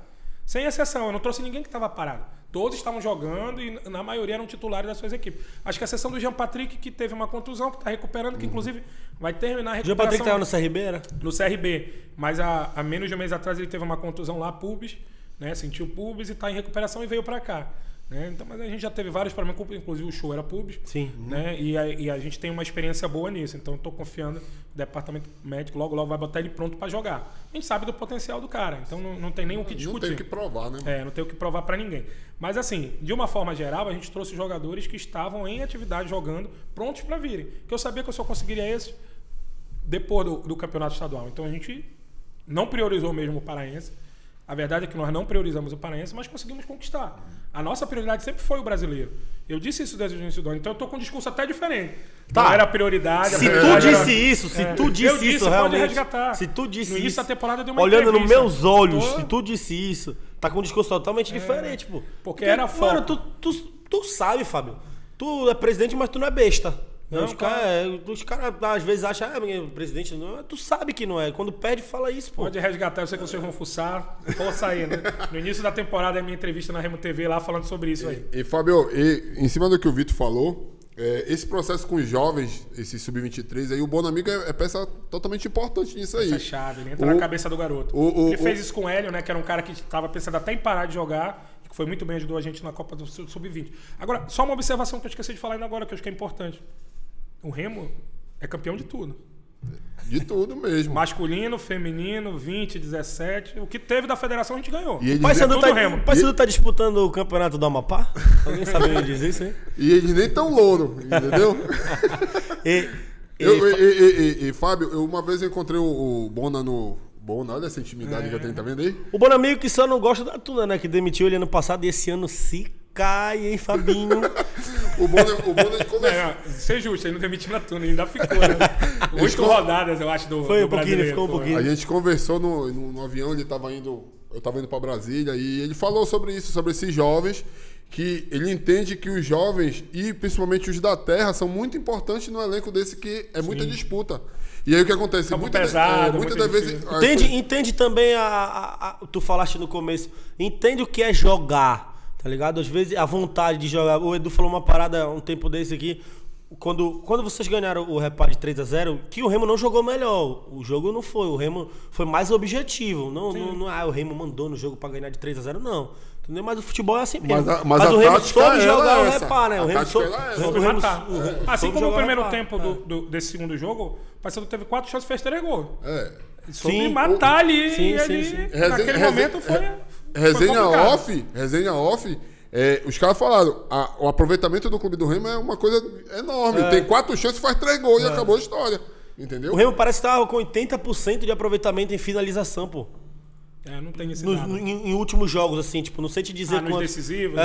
Sem exceção, eu não trouxe ninguém que estava parado. Todos estavam jogando e na maioria eram titulares das suas equipes. Acho que a exceção do Jean Patrick, que teve uma contusão, que está recuperando, que inclusive vai terminar a recuperação. Jean Patrick estava no CRB, era? No CRB. Mas há menos de um mês atrás ele teve uma contusão lá, pubis, né? Sentiu pubis e está em recuperação e veio para cá. Né? Então, mas a gente já teve vários problemas, inclusive o show era pubis. Sim. Né? E a gente tem uma experiência boa nisso. Então, estou confiando o departamento médico logo vai botar ele pronto para jogar. A gente sabe do potencial do cara, então não tem nem o que discutir. Não tem o que provar, né? Não tem o que provar para ninguém. Mas assim, de uma forma geral, a gente trouxe jogadores que estavam em atividade jogando, prontos para virem. Que eu sabia que eu só conseguiria esses depois do campeonato estadual. Então a gente não priorizou mesmo o Paraense. A verdade é que nós não priorizamos o Paraense, mas conseguimos conquistar. A nossa prioridade sempre foi o brasileiro. Eu disse isso desde o início do ano, então eu tô com um discurso até diferente. Tá. Não era a prioridade. Se tu disse isso, se tu disse isso realmente, resgatar. se tu disse no início isso, da temporada deu uma olhando nos entrevista. meus olhos, se tu disse isso, tá com um discurso totalmente diferente, pô. Porque era foco. Mano, tu sabe, Fábio. Tu é presidente, mas tu não é besta. Não, os caras às vezes acham, presidente não. Tu sabe que não é. Quando perde, fala isso, pô. Pode resgatar, eu sei que vocês vão fuçar. Força aí, né? No início da temporada, a minha entrevista na Remo TV lá falando sobre isso aí. E Fábio, em cima do que o Vitor falou, esse processo com os jovens, esse sub-23 aí, o Bonamigo é peça totalmente importante nisso aí. Essa chave, ele entra na cabeça do garoto. Ele fez isso com o Hélio, né? Que era um cara que estava pensando até em parar de jogar, que foi muito bem, ajudou a gente na Copa do Sub-20. Agora, só uma observação que eu esqueci de falar ainda agora, que eu acho que é importante. O Remo é campeão de tudo. De tudo mesmo. Masculino, feminino, 20, 17. O que teve da federação a gente ganhou. E O Paysandu tá disputando o campeonato do Amapá? Alguém sabe me dizer isso aí? E eles nem tão louro, entendeu? E Fábio, uma vez eu encontrei o Bona no... Bona, olha essa intimidade que eu tenho, tá vendo aí? O Bonamigo que só não gosta da Tuna, né? Que demitiu ele ano passado e esse ano se cai, hein, Fabinho? O Bona começou... Ser justo, ele não demitiu na Tuna, ainda ficou, né? 8 rodadas, eu acho, do Foi um pouquinho, brasileiro. ficou um pouquinho. A gente conversou no avião, eu tava indo pra Brasília e ele falou sobre isso, sobre esses jovens, que ele entende que os jovens, e principalmente os da terra, são muito importantes no elenco desse, que é muita disputa. E aí o que acontece? Muitas das vezes... Entende também tu falaste no começo, entende o que é jogar, tá ligado? Às vezes a vontade de jogar. O Edu falou uma parada um tempo desse aqui, quando vocês ganharam o Repar de 3-0, que o Remo não jogou melhor. O jogo não foi, o Remo foi mais objetivo. Não, o Remo mandou no jogo pra ganhar de 3-0, não. Entendeu? Mas o futebol é assim mesmo. Mas o Remo tática soube jogar o essa. Repar, né? O Remo soube matar. Assim como o primeiro Repar. tempo desse segundo jogo, o Paysandu teve 4 chances e fez 3 gols. Soube Sim. matar ali. Sim. Naquele momento foi Resenha off. Os caras falaram, o aproveitamento do clube do Remo é uma coisa enorme. Tem 4 chances, faz 3 gols e acabou a história. Entendeu? O Remo parece que tava com 80% de aproveitamento em finalização, pô. Não tem esse dado. Em últimos jogos, assim, tipo, não sei te dizer nos quanto. decisivos.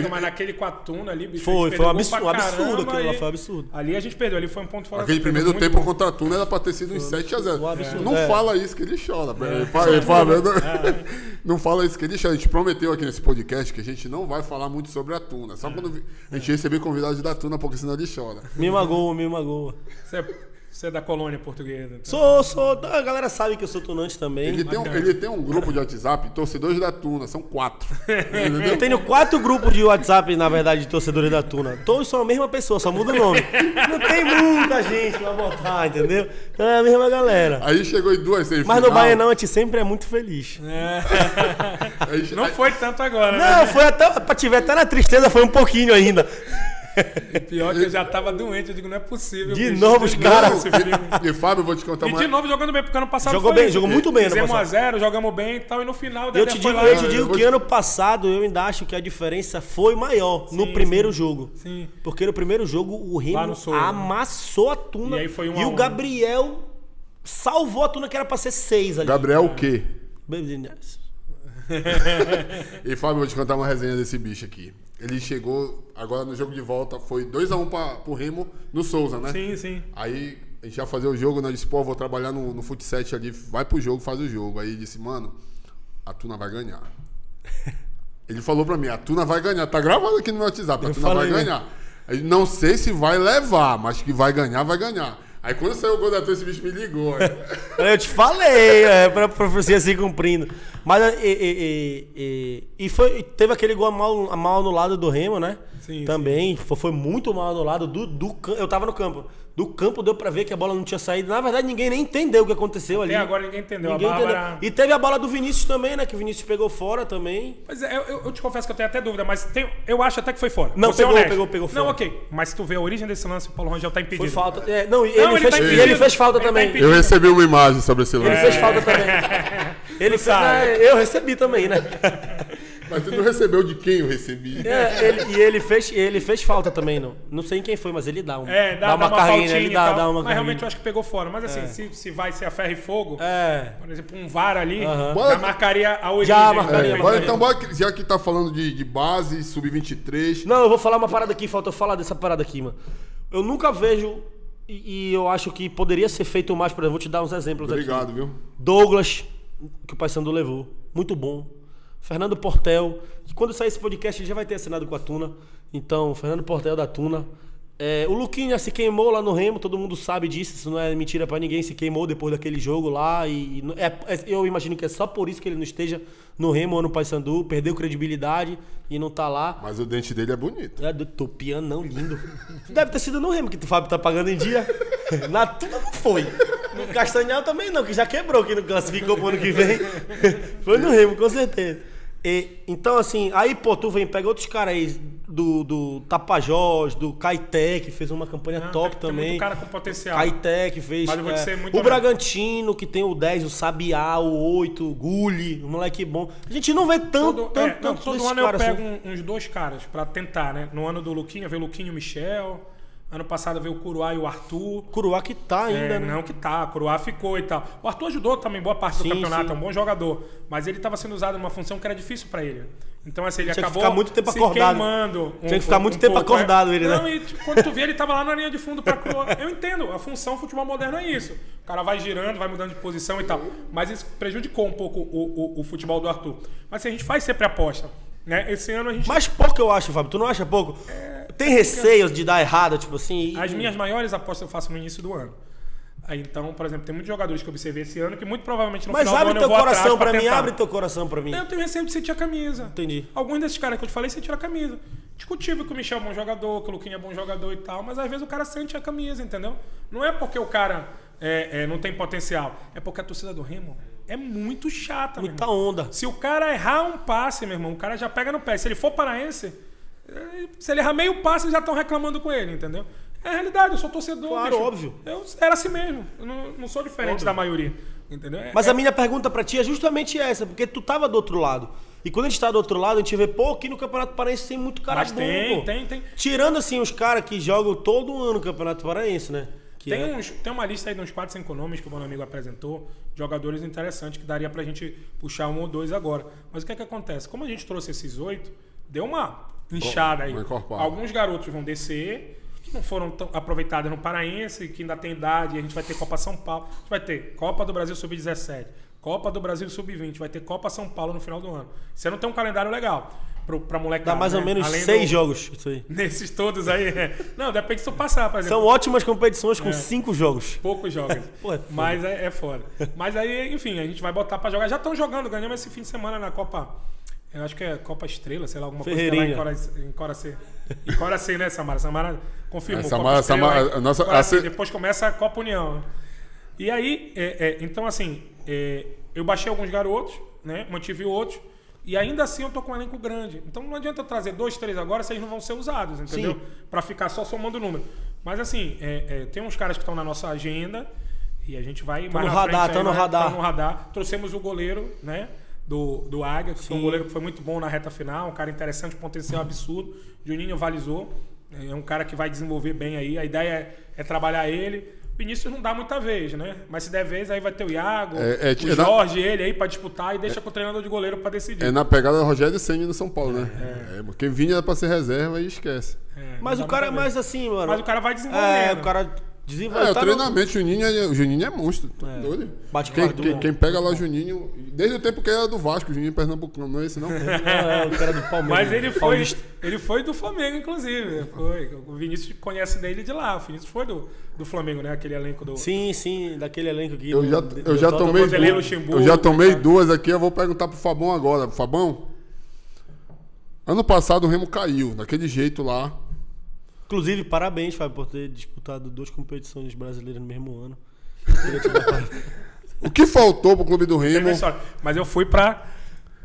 Mas naquele 4-1 ali, bicho, Foi um absurdo, caramba, aquilo lá foi um absurdo. Ali a gente perdeu, ali foi um ponto fora. Aquele primeiro tempo contra a Tuna era pra ter sido uns 7-0. Não fala isso que ele chora. Não fala isso que ele chora. A gente prometeu aqui nesse podcast que a gente não vai falar muito sobre a Tuna. Só quando a gente receber convidados da Tuna, porque senão ele chora. Me magoa. Você é da colônia portuguesa. Então. Sou. A galera sabe que eu sou tunante também. Ele tem um grupo de WhatsApp, torcedores da Tuna, são 4. Eu tenho 4 grupos de WhatsApp, na verdade, de torcedores da Tuna. Todos são a mesma pessoa, só muda o nome. Não tem muita gente pra botar, entendeu? É a mesma galera. Aí chegou em 2 sem Mas no Bahia não, a gente sempre é muito feliz. Não foi tanto agora, né? Não, foi até. Pra tiver até na tristeza, foi um pouquinho ainda. Pior que eu já tava doente, eu digo, não é possível. De novo os caras. E Fábio, eu vou te contar uma... E de novo jogando bem, porque ano passado jogou muito bem. Fizemos 1-0, jogamos bem e tal, e no final... Eu te digo que ano passado eu ainda acho que a diferença foi maior no primeiro jogo. Sim. Porque no primeiro jogo o Remo amassou a Tuna. E aí foi o Gabriel salvou a Tuna, que era pra ser 6 ali. Gabriel o quê? E Fábio, vou te contar uma resenha desse bicho aqui. Ele chegou, agora no jogo de volta, foi 2-1 pro Remo no Souza, né? Sim. Aí a gente ia fazer o jogo, né? Eu disse, pô, vou trabalhar no futsal ali, vai pro jogo, faz o jogo. Aí ele disse, mano, a Tuna vai ganhar. Ele falou pra mim, a Tuna vai ganhar, tá gravado aqui no meu WhatsApp, a Tuna vai ganhar. Aí, não sei se vai levar, mas que vai ganhar, vai ganhar. Aí quando saiu o gol da Tuna, esse bicho me ligou. Eu te falei, pra profecia se cumprindo. Mas teve aquele gol mal anulado do Remo, né? Sim. Também foi muito mal anulado. Eu tava no campo. Do campo deu pra ver que a bola não tinha saído. Na verdade, ninguém nem entendeu o que aconteceu ali. Até agora ninguém entendeu. Entendeu. E teve a bola do Vinícius também, né? Que o Vinícius pegou fora também. Pois é, eu te confesso que eu tenho até dúvida, mas eu acho até que foi fora. Não, pegou fora. Não, ok. Mas se tu vê a origem desse lance, o Paulo Rangel tá impedido. Foi falta. Ele fez falta também. Eu recebi uma imagem sobre esse lance. Ele fez falta também. Eu recebi também, né? Mas tu não recebeu de quem eu recebi. Ele fez falta também, não sei em quem foi, mas ele dá uma carrinha, ele dá uma carrinha. Mas realmente eu acho que pegou fora. Mas assim, se vai ser a ferro e fogo, por exemplo, um VAR ali, já marcaria a origem. Já marcaria. Então, já que tá falando de base, sub-23... Não, eu vou falar uma parada aqui, falta eu falar dessa parada aqui, mano. Eu nunca vejo, e eu acho que poderia ser feito mais, por exemplo, vou te dar uns exemplos aqui. Obrigado, viu? Douglas, que o Paysandu levou, muito bom. Fernando Portel, que quando sair esse podcast ele já vai ter assinado com a Tuna. Então, Fernando Portel da Tuna. O Luquinha se queimou lá no Remo, todo mundo sabe disso, isso não é mentira pra ninguém, se queimou depois daquele jogo lá. Eu imagino que é só por isso que ele não esteja no Remo ou no Paysandu, perdeu credibilidade e não tá lá. Mas o dente dele é bonito. É do Topianão, lindo. Deve ter sido no Remo, que o Fábio tá pagando em dia. Na Tuna não foi. No Castanhal também não, que já quebrou, que não classificou pro ano que vem. Foi no Remo, com certeza. Então, assim, aí, pô, tu pega outros caras aí, do Tapajós, do Caeté, que fez uma campanha top também. Tem muito cara com potencial. Caeté, que fez. Mas eu vou dizer muito o Bragantino, que tem o 10, o Sabiá, o 8, o Gulli, um moleque bom. A gente não vê tanto todo ano eu pego uns 2 caras pra tentar, né? No ano do Luquinha, veio o Luquinho e o Michel. Ano passado veio o Curuá e o Arthur. Curuá que tá ainda, né? Não que tá, Curuá ficou e tal. O Arthur ajudou também boa parte do campeonato, é um bom jogador. Mas ele tava sendo usado numa função que era difícil pra ele. Então, assim, ele acabou que ficar muito tempo acordado. Queimando. Tinha que ficar muito tempo acordado ele, né? Não, e quando tu vê, ele tava lá na linha de fundo pra... Eu entendo, a função futebol moderno é isso. O cara vai girando, vai mudando de posição e tal. Mas isso prejudicou um pouco o futebol do Arthur. Mas assim, a gente faz sempre aposta. Né? Esse ano a gente... Mais pouco eu acho, Fábio. Tu não acha pouco? Tem receios de dar errado, tipo assim? As minhas maiores apostas eu faço no início do ano. Aí, então, por exemplo, tem muitos jogadores que eu observei esse ano que muito provavelmente no final do ano eu vou atrás pra tentar. Mas abre teu coração pra mim. Eu tenho receio de você tirar a camisa. Entendi. Alguns desses caras que eu te falei, você tira a camisa. Discutível que o Michel é bom jogador, que o Luquinha é bom jogador e tal, mas às vezes o cara sente a camisa, entendeu? Não é porque o cara não tem potencial, é porque a torcida do Remo é muito chata, muita onda. Se o cara errar um passe, meu irmão, o cara já pega no pé. Se ele for paraense, se ele errar meio passe, já estão reclamando com ele, entendeu? É a realidade, eu sou torcedor. Claro, bicho. óbvio. Eu era assim mesmo. Eu não sou diferente da maioria. Entendeu? Mas a minha pergunta pra ti é justamente essa, porque tu tava do outro lado. E quando a gente tá do outro lado, a gente vê, pô, aqui no Campeonato Paraense tem muito cara bom. Tem. Tirando, assim, os caras que jogam todo ano no Campeonato Paraense, né? Tem uma lista aí de uns 4, 5 nomes que o meu amigo apresentou, jogadores interessantes que daria pra gente puxar 1 ou 2 agora. Mas o que é que acontece? Como a gente trouxe esses 8, deu uma inchada aí. Alguns garotos vão descer, que não foram tão aproveitados no Paraense, que ainda tem idade, a gente vai ter Copa São Paulo, a gente vai ter Copa do Brasil Sub-17, Copa do Brasil Sub-20, vai ter Copa São Paulo no final do ano. Você não tem um calendário legal pra moleque. Dá mais ou menos 6 jogos, isso aí. Nesses todos aí, Não, depende se tu passar, por exemplo. São ótimas competições com 5 jogos. Poucos jogos. Pô, mas é foda. Mas aí, enfim, a gente vai botar pra jogar. Já estão jogando, ganhamos esse fim de semana na Copa... Eu acho que é Copa Estrela, sei lá, alguma coisa que é lá em Coracê. Em Coracê, né, Samara? Samara confirmou. Samara, depois começa a Copa União. E aí, então assim, eu baixei alguns garotos, né? Mantive outros. E ainda assim eu tô com um elenco grande. Então não adianta eu trazer 2, 3 agora se eles não vão ser usados, entendeu? Pra ficar só somando número. Mas assim, tem uns caras que estão na nossa agenda e a gente vai... Tá no radar, tá no radar. Tá no radar. Trouxemos o goleiro, né? Do Águia, que foi um goleiro que foi muito bom na reta final, um cara interessante, potencial absurdo. Juninho avalizou, é um cara que vai desenvolver bem aí. A ideia é trabalhar ele. O Vinícius não dá muita vez, né? Mas se der vez, aí vai ter o Iago, o Jorge, ele aí pra disputar e deixa com o treinador de goleiro pra decidir. É na pegada do Rogério Ceni no São Paulo, né? Porque vinha pra ser reserva e esquece. Mas o cara é mais assim, mano. Mas o cara vai desenvolvendo. O cara desenvolve. O treinamento, o Juninho é monstro. Tá doido? Quem pega lá o Juninho, desde o tempo que era do Vasco, o Juninho Pernambucano, não é esse não? O cara do Palmeiras. Mas ele foi do Flamengo, inclusive. O Vinícius conhece dele de lá. O Vinícius foi do Flamengo, né? Aquele elenco do... Sim, daquele elenco aqui. Eu já tomei 2 aqui, eu vou perguntar pro Fabão agora. Fabão, ano passado o Remo caiu, daquele jeito lá. Inclusive, parabéns, Fábio, por ter disputado 2 competições brasileiras no mesmo ano. O que faltou pro clube do Remo? Mas eu fui pra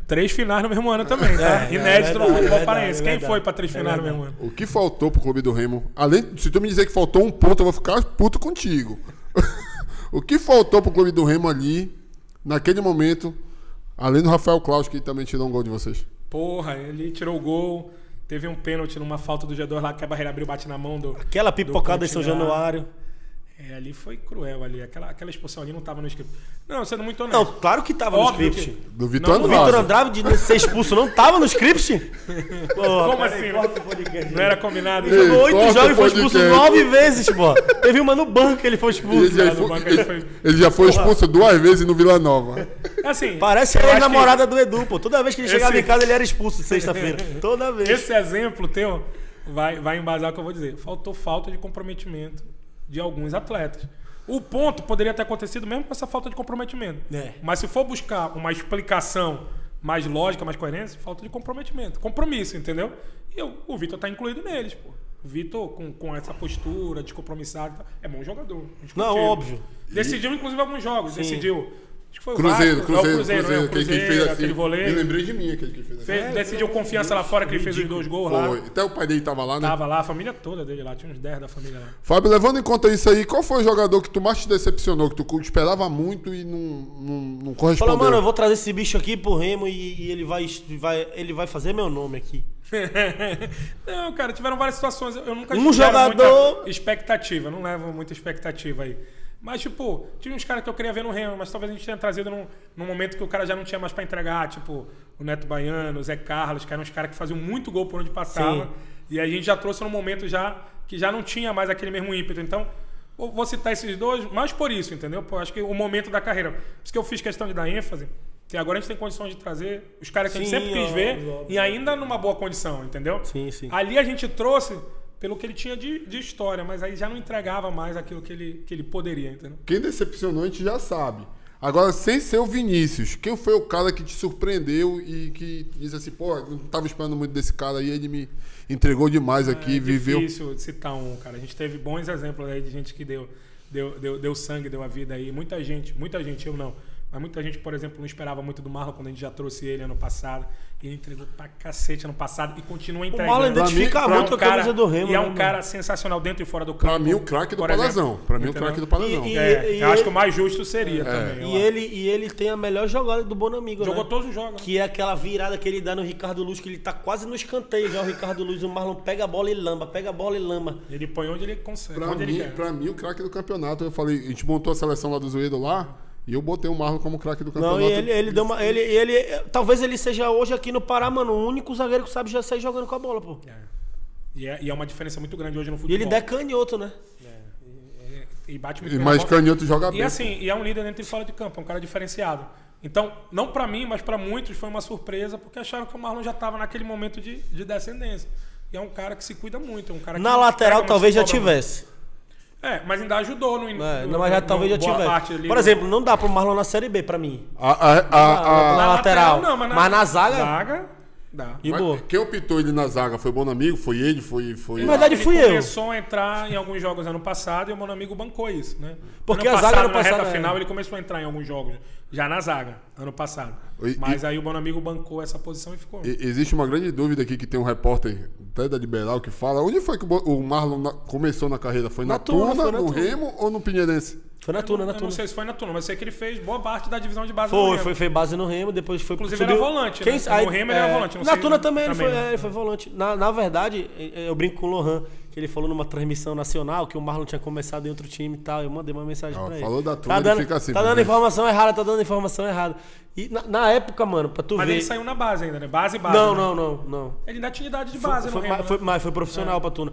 3 finais no mesmo ano também, tá? Inédito no futebol paraense. Quem foi pra 3 finais no mesmo ano? O que faltou pro clube do Remo? Além, se tu me dizer que faltou 1 ponto, eu vou ficar puto contigo. O que faltou pro clube do Remo ali, naquele momento, além do Rafael Claus, que também tirou um gol de vocês? Porra, ele tirou o gol. Teve um pênalti numa falta do G2 lá que a barreira abriu, bate na mão do... Aquela pipocada em São Januário. Ali foi cruel ali. Aquela expulsão ali não tava no script. Não, sendo muito honesto. Não, claro que tava no script. Do Vitor Andrade. O Vitor Andrade de ser expulso não tava no script? Porra, como assim? Não era combinado? Jogou 8 jogos e foi expulso 9 vezes, pô. Teve uma no banco que ele foi expulso. Ele já foi expulso 2 vezes no Vila Nova. Assim, parece a ex-namorada do Edu, pô. Toda vez que ele chegava em casa, ele era expulso sexta-feira. Toda vez. Esse exemplo teu vai embasar o que eu vou dizer. Faltou falta de comprometimento de alguns atletas. O ponto poderia ter acontecido mesmo com essa falta de comprometimento. Mas se for buscar uma explicação mais lógica, mais coerente, falta de comprometimento. Compromisso, entendeu? E o Vitor tá incluído neles, pô. O Vitor, com essa postura, descompromissado, é bom jogador. Não, óbvio. Decidiu, inclusive, alguns jogos. Sim. Decidiu. Acho que foi Cruzeiro, o Cruzeiro, que fez assim, aquele voleio. Me lembrei de mim, aquele que fez assim. Decidiu confiança lá fora, que ele fez os 2 gols lá. Até o pai dele tava lá, né? Tava lá, a família toda dele lá, tinha uns 10 da família lá. Fábio, levando em conta isso aí, qual foi o jogador que tu mais te decepcionou, que tu esperava muito e não correspondeu? Fala, mano, eu vou trazer esse bicho aqui pro Remo e ele vai fazer meu nome aqui. Não, cara, tiveram várias situações. Eu nunca tive muita expectativa, não levo muita expectativa aí. Mas, tipo, tinha uns caras que eu queria ver no Remo, mas talvez a gente tenha trazido num momento que o cara já não tinha mais pra entregar, tipo, o Neto Baiano, o Zé Carlos, que eram uns caras que faziam muito gol por onde passava. Sim. E a gente já trouxe num momento que já não tinha mais aquele mesmo ímpeto. Então, vou citar esses dois, mais por isso, entendeu? Pô, acho que o momento da carreira. Por isso que eu fiz questão de dar ênfase, que agora a gente tem condições de trazer os caras que a gente sempre quis ver e ainda numa boa condição, entendeu? Sim, sim. Ali a gente trouxe pelo que ele tinha de história, mas aí já não entregava mais aquilo que ele poderia, entendeu? Quem decepcionou a gente já sabe. Agora, sem ser o Vinícius, quem foi o cara que te surpreendeu e que disse assim, pô, não tava esperando muito desse cara aí, ele me entregou demais aqui, viveu... É difícil citar um, cara. A gente teve bons exemplos aí de gente que deu sangue, deu a vida aí. Muita gente, eu não. Mas muita gente, por exemplo, não esperava muito do Marlon quando a gente já trouxe ele ano passado. E ele entregou pra cacete ano passado e continua entregando. O Marlon identifica muito a camisa do Remo. E é um cara sensacional dentro e fora do campo. Pra mim, o craque do Parazão. Pra mim, o craque do Parazão. Eu acho que o mais justo seria também. E ele tem a melhor jogada do Bonamigo, Jogou todos os jogos. Que é aquela virada que ele dá no Ricardo Luz, que ele tá quase no escanteio já. O Ricardo Luz, o Marlon pega a bola e lamba, pega a bola e lamba. Ele põe onde ele consegue. Pra mim, o craque do campeonato. Eu falei, a gente montou a seleção lá do Zoedo lá. E eu botei o Marlon como craque do campeonato. Não, e ele deu uma. Talvez ele seja hoje aqui no Pará, mano, o único zagueiro que sabe já sair jogando com a bola, pô. E é uma diferença muito grande hoje no futebol. E ele é canhoto, né? E bate muito bem. Mas canhoto joga bem. E assim, é um líder dentro e fora de campo, é um cara diferenciado. Então, não pra mim, mas pra muitos foi uma surpresa, porque acharam que o Marlon já tava naquele momento de descendência. E é um cara que se cuida muito, é um cara que... Na lateral talvez já tivesse. Mas ainda ajudou no mas já talvez já tivesse. Por exemplo, não dá pro Marlon na Série B pra mim. Na lateral não, mas na zaga dá. E quem optou ele na zaga? Foi o Bonamigo? Foi ele? Foi... Na verdade fui eu. Ele começou a entrar em alguns jogos ano passado e o Bonamigo bancou isso, né? Porque a zaga ano passado... Na reta final ele começou a entrar em alguns jogos, já na zaga, ano passado. Mas aí o Bonamigo bancou essa posição e ficou. Existe uma grande dúvida aqui que tem um repórter até da Liberal que fala, onde foi que o Marlon começou na carreira? Foi na Tuna, no Remo ou no Pinheirense? Foi na Tuna, Não sei se foi na Tuna, mas sei que ele fez boa parte da divisão de base no Remo. Foi base no Remo, depois foi... Inclusive ele era volante, né? No Remo ele era volante. Na Tuna também ele foi volante. Na verdade, eu brinco com o Lohan, que ele falou numa transmissão nacional que o Marlon tinha começado em outro time e tal. Eu mandei uma mensagem pra ele. Falou da Tuna, ele fica assim. Tá dando informação errada. E na época, mano, pra tu ver... Mas ele saiu na base ainda, né? Base. Não. Ele ainda tinha idade de base no Remo. Mas foi profissional pra Tuna.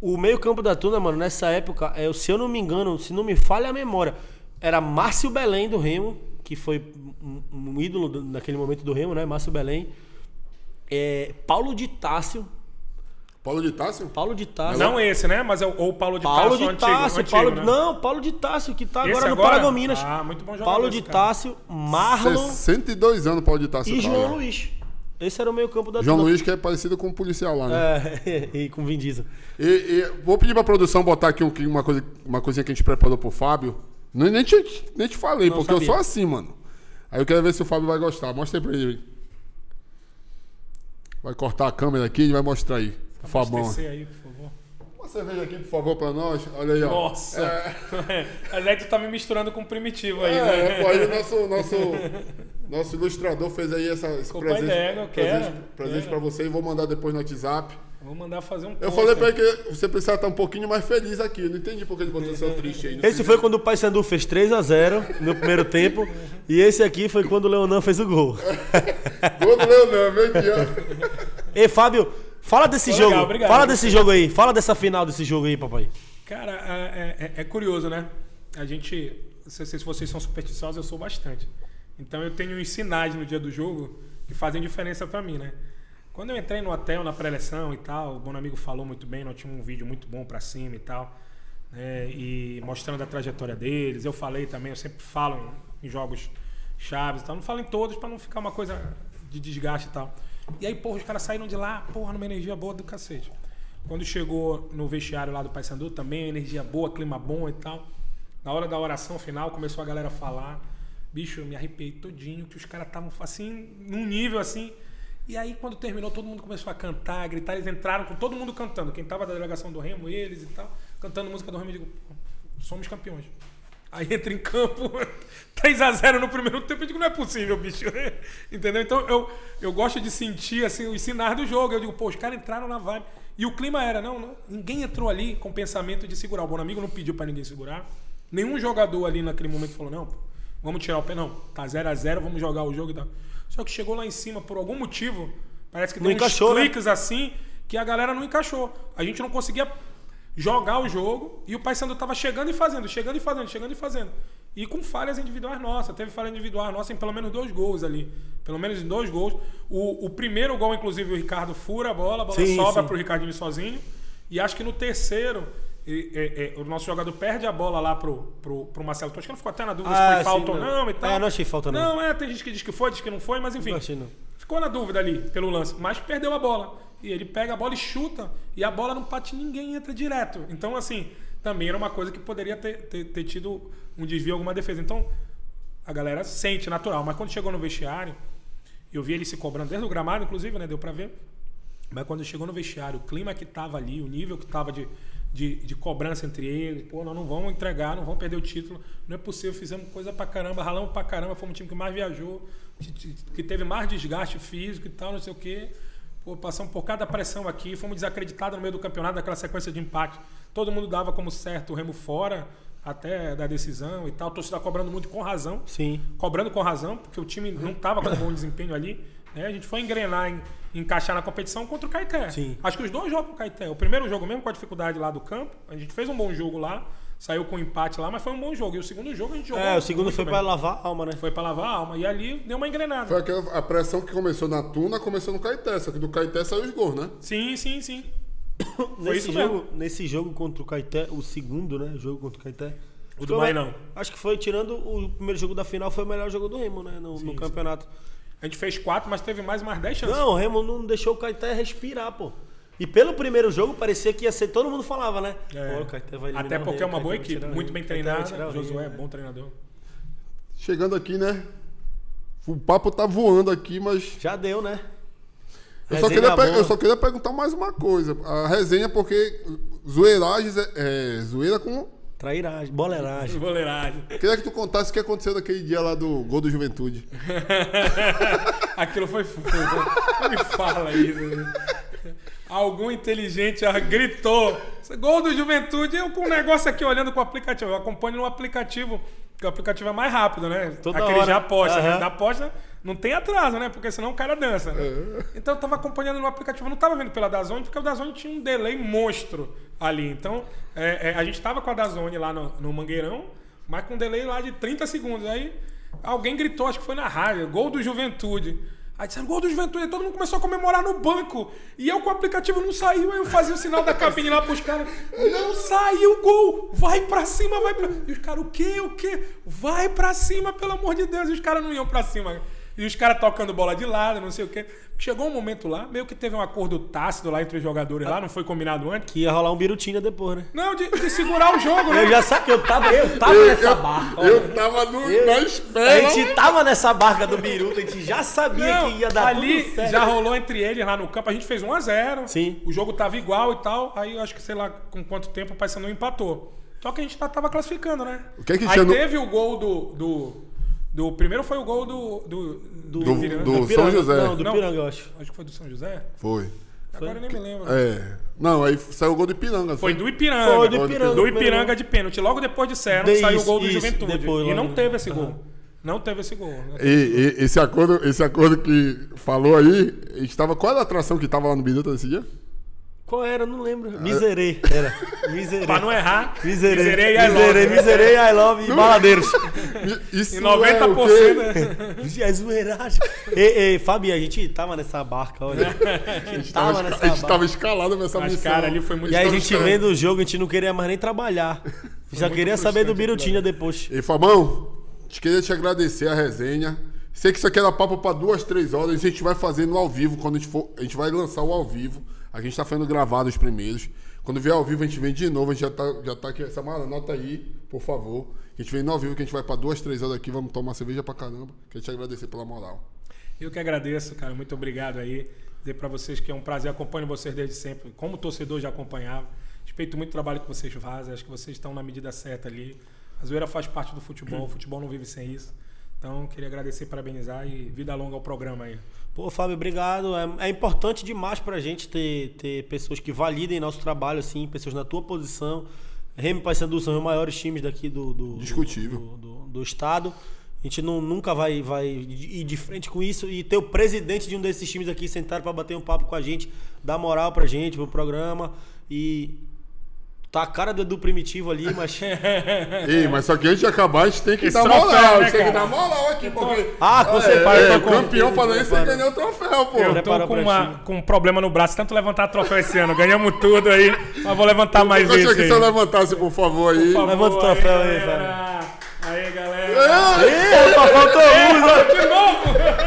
O meio-campo da Tuna, mano, nessa época, se eu não me engano, se não me falha a memória, era Márcio Belém do Remo, que foi um ídolo naquele momento do Remo, né? Márcio Belém. Paulo de Tássio. Paulo de Tássio? Paulo de Tássio. Não esse, né? Mas o Paulo de Tássio antigo, né? Não, Paulo de Tássio, que tá agora no Paragominas. Muito bom jogador. Paulo de Tássio, Marlon... 62 anos Paulo de Tássio. E João Luiz. Esse era o meio campo da João Luiz, que é parecido com um policial lá, né? E com Vin Diesel. Vou pedir pra produção botar aqui uma coisinha que a gente preparou pro Fábio. Nem te falei, porque eu sou assim, mano. Aí eu quero ver se o Fábio vai gostar. Mostra aí pra ele. Vai cortar a câmera aqui e vai mostrar aí. O Fabão. Aí, por favor. Uma cerveja aqui, por favor, pra nós. Olha aí, ó. Nossa. Mas aí tu tá me misturando com o Primitivo aí, né? Pô, aí o nosso Nosso ilustrador fez aí esse Copa Ideia, presente pra você e vou mandar depois no WhatsApp. Vou mandar fazer um Eu falei pra ele que você precisava estar um pouquinho mais feliz aqui. Eu não entendi porque ele botou seu triste aí. Esse foi quando o Paysandu fez 3-0 no primeiro tempo. E esse aqui foi quando o Leonan fez o gol. Gol do Leonan, meu Deus. Ei, Fábio, fala desse jogo. Legal, obrigado. Fala desse jogo aí. Fala dessa final desse jogo aí, papai. Cara, é curioso, né? A gente... Não sei se vocês são supersticiosos, eu sou bastante. Então eu tenho uns sinais no dia do jogo que fazem diferença pra mim, né? Quando eu entrei no hotel, na pré-eleção e tal, o Bonamigo falou muito bem, nós tínhamos um vídeo muito bom pra cima e tal, né? E mostrando a trajetória deles. Eu falei também, eu sempre falo em jogos chaves e tal, não falo em todos pra não ficar uma coisa de desgaste e tal. E aí, porra, os caras saíram de lá, porra, numa energia boa do cacete. Quando chegou no vestiário lá do Paysandu, também energia boa, clima bom e tal. Na hora da oração final, começou a galera a falar. Bicho, eu me arrepiei todinho, que os caras estavam assim, num nível assim. E aí, quando terminou, todo mundo começou a cantar, a gritar. Eles entraram com todo mundo cantando. Quem tava da delegação do Remo, eles e tal, cantando música do Remo. Eu digo, somos campeões. Aí entra em campo, 3-0 no primeiro tempo. Eu digo, não é possível, bicho. Entendeu? Então, eu gosto de sentir assim, os sinais do jogo. Eu digo, pô, os caras entraram na vibe. E o clima era, não, ninguém entrou ali com o pensamento de segurar. O Bonamigo não pediu pra ninguém segurar. Nenhum jogador ali naquele momento falou, não, vamos tirar o pé, não. Tá 0-0, vamos jogar o jogo e tal. Só que chegou lá em cima, por algum motivo, parece que tem uns cliques, né? Assim, que a galera não encaixou. A gente não conseguia jogar o jogo e o Paysandu tava chegando e fazendo. E com falhas individuais nossas. Teve falha individual nossa em pelo menos 2 gols ali. Pelo menos em 2 gols. O primeiro gol, inclusive, o Ricardo fura a bola sobra pro Ricardinho sozinho. E acho que no terceiro... o nosso jogador perde a bola lá pro Marcelo Toscano. Ficou até na dúvida se foi falta ou não e tal. Não achei falta não. Não, tem gente que diz que foi, diz que não foi, mas enfim. Não. Ficou na dúvida ali pelo lance, mas perdeu a bola. E ele pega a bola e chuta, e a bola não bate ninguém, entra direto. Então, assim, também era uma coisa que poderia ter tido um desvio, alguma defesa. Então, a galera sente natural. Mas quando chegou no vestiário, eu vi ele se cobrando desde o gramado, inclusive, né? Deu pra ver. Mas quando chegou no vestiário, o clima que tava ali, o nível que tava de cobrança entre eles, pô, nós não vamos entregar, não vamos perder o título, não é possível, fizemos coisa pra caramba, ralamos pra caramba, fomos o time que mais viajou, que teve mais desgaste físico e tal, não sei o quê. Pô, passamos por cada pressão aqui, fomos desacreditados no meio do campeonato, daquela sequência de empate. Todo mundo dava como certo o Remo fora, até da decisão e tal. A torcida cobrando muito com razão. Sim. Cobrando com razão, porque o time não estava com bom desempenho ali. Né? A gente foi engrenar, encaixar na competição contra o Caeté. Sim. Acho que os 2 jogos com o Caeté. O primeiro jogo mesmo com a dificuldade lá do campo, a gente fez um bom jogo lá, saiu com um empate lá, mas foi um bom jogo. E o segundo jogo a gente jogou. O segundo foi para lavar a alma, né? Foi para lavar a alma. E ali deu uma engrenada. Foi a pressão que começou na Tuna, começou no Caeté. Só que do Caeté saiu os gols, né? Sim. Foi isso mesmo. Nesse jogo contra o Caeté, o segundo, né? Jogo contra o Caeté. O do Bahia não. Acho que foi, tirando o primeiro jogo da final, foi o melhor jogo do Remo, né? No campeonato. A gente fez 4, mas teve mais 10 chances. Não, o Remo não deixou o Caeté respirar, pô. E pelo primeiro jogo parecia que ia ser, todo mundo falava, né? Pô, o Caeté vai eliminar até porque é uma boa Caeté equipe, muito bem treinada. Josué é bom treinador. Chegando aqui, né? O papo tá voando aqui, mas... Já deu, né? Eu só queria perguntar mais uma coisa. A resenha, porque zoeiragens zoeira com... Trairagem, boleiragem. Queria que tu contasse o que aconteceu naquele dia lá do gol do Juventude. Aquilo foi fogo. Não me fala isso. Algum inteligente gritou. Gol do Juventude. Eu com um negócio aqui olhando com o aplicativo. Eu acompanho no aplicativo, que o aplicativo é mais rápido, né? Toda aquele hora. já aposta, né? Da aposta não tem atraso, né? Porque senão o cara dança, né? Então eu tava acompanhando no aplicativo. Eu não tava vendo pela DAZN, porque o DAZN tinha um delay monstro ali. Então a gente tava com a DAZN lá no Mangueirão, mas com um delay lá de 30 segundos. Aí alguém gritou, acho que foi na rádio, gol do Juventude. Aí disseram, gol do Juventude, todo mundo começou a comemorar no banco. E eu com o aplicativo não saiu, aí eu fazia o sinal da cabine lá pros caras. Não saiu o gol, vai pra cima, vai pra... E os caras, o quê? Vai pra cima, pelo amor de Deus. E os caras não iam pra cima. E os caras tocando bola de lado, não sei o quê. Chegou um momento lá, meio que teve um acordo tácito lá entre os jogadores lá, não foi combinado antes. Que ia rolar um birutinha depois, né? Não, de segurar o jogo, né? Eu já sabia, eu tava nessa barca. Eu tava na espera. A gente tava nessa barca do biruta, a gente já sabia que ia dar ali tudo certo. Já rolou entre eles lá no campo, a gente fez 1-0. Sim. O jogo tava igual e tal, aí eu acho que, sei lá, com quanto tempo o Paysandu empatou. Só que a gente tava classificando, né? O que é que aí teve o gol Do primeiro foi o gol do São José. Não, do Piranga, eu acho. Acho que foi do São José. Foi. Agora eu nem me lembro. Não, aí saiu o gol do Ipiranga. Foi do Ipiranga. Foi do Ipiranga. Do Ipiranga de pênalti. Logo depois de Serra saiu o gol do Juventude. Depois, e não teve esse gol. Não teve esse gol. E esse acordo que falou aí, estava, qual era a atração que estava lá no Biduta nesse dia? Qual era? Não lembro. Miserei. Era. Miserei. Pra não errar. Miserei, I love e baladeiros. Isso E 90%. É zoeiragem. Ei, Fabi, a gente tava nessa barca, olha. A gente tava escalado nessa Mas, missão. cara, ali foi muito E aí a gente vendo o jogo, a gente não queria mais nem trabalhar. Já queria saber do Birutinha depois. E Fabão, queria te agradecer a resenha. Sei que isso aqui era papo pra 2, 3 horas. E a gente vai fazer no ao vivo, quando a gente vai lançar o ao vivo. A gente tá fazendo gravado os primeiros. Quando vier ao vivo, a gente vem de novo. A gente já tá aqui. Samara, anota aí, por favor. A gente vem no ao vivo, que a gente vai pra 2, 3 horas aqui. Vamos tomar cerveja pra caramba. Queria te agradecer pela moral. Eu que agradeço, cara. Muito obrigado aí. Dizer pra vocês que é um prazer. Acompanho vocês desde sempre. Como torcedor, já acompanhava. Respeito muito o trabalho que vocês fazem. Acho que vocês estão na medida certa ali. A zoeira faz parte do futebol. O futebol não vive sem isso. Então, queria agradecer, parabenizar e vida longa ao programa aí. Pô, Fábio, obrigado. É importante demais pra gente ter pessoas que validem nosso trabalho, assim, pessoas na tua posição. Remy e Paysandu são os maiores times daqui do estado. A gente nunca vai ir de frente com isso. E ter o presidente de um desses times aqui sentado pra bater um papo com a gente, dar moral pra gente, pro programa. E tá a cara do Edu Primitivo ali, mas... Ei, mas só que antes de acabar, a gente tem que Esse dar troféu, moral. né, A gente tem que cara? dar moral aqui, porque... com certeza. Campeão paranaense, você ganhou o troféu, pô. Eu tô com um problema no braço, tanto levantar troféu esse ano. Ganhamos tudo aí, mas vou levantar mais Eu esse gostaria que aí. você levantasse, por favor, aí. Por favor, Levanta o troféu aí, galera. Aí, galera. Eita, faltou luz, De novo!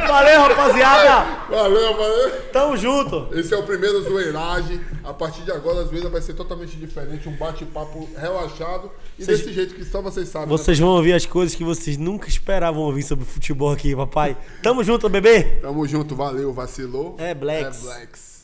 Valeu, rapaziada. Valeu. Tamo junto. Esse é o primeiro Zoeiragem. A partir de agora, a zoeira vai ser totalmente diferente. Um bate-papo relaxado. E desse jeito que só vocês sabem. Vocês vão ouvir as coisas que vocês nunca esperavam ouvir sobre futebol aqui, papai. Tamo junto, bebê. Tamo junto, valeu, vacilou. É Blacks. É Blacks.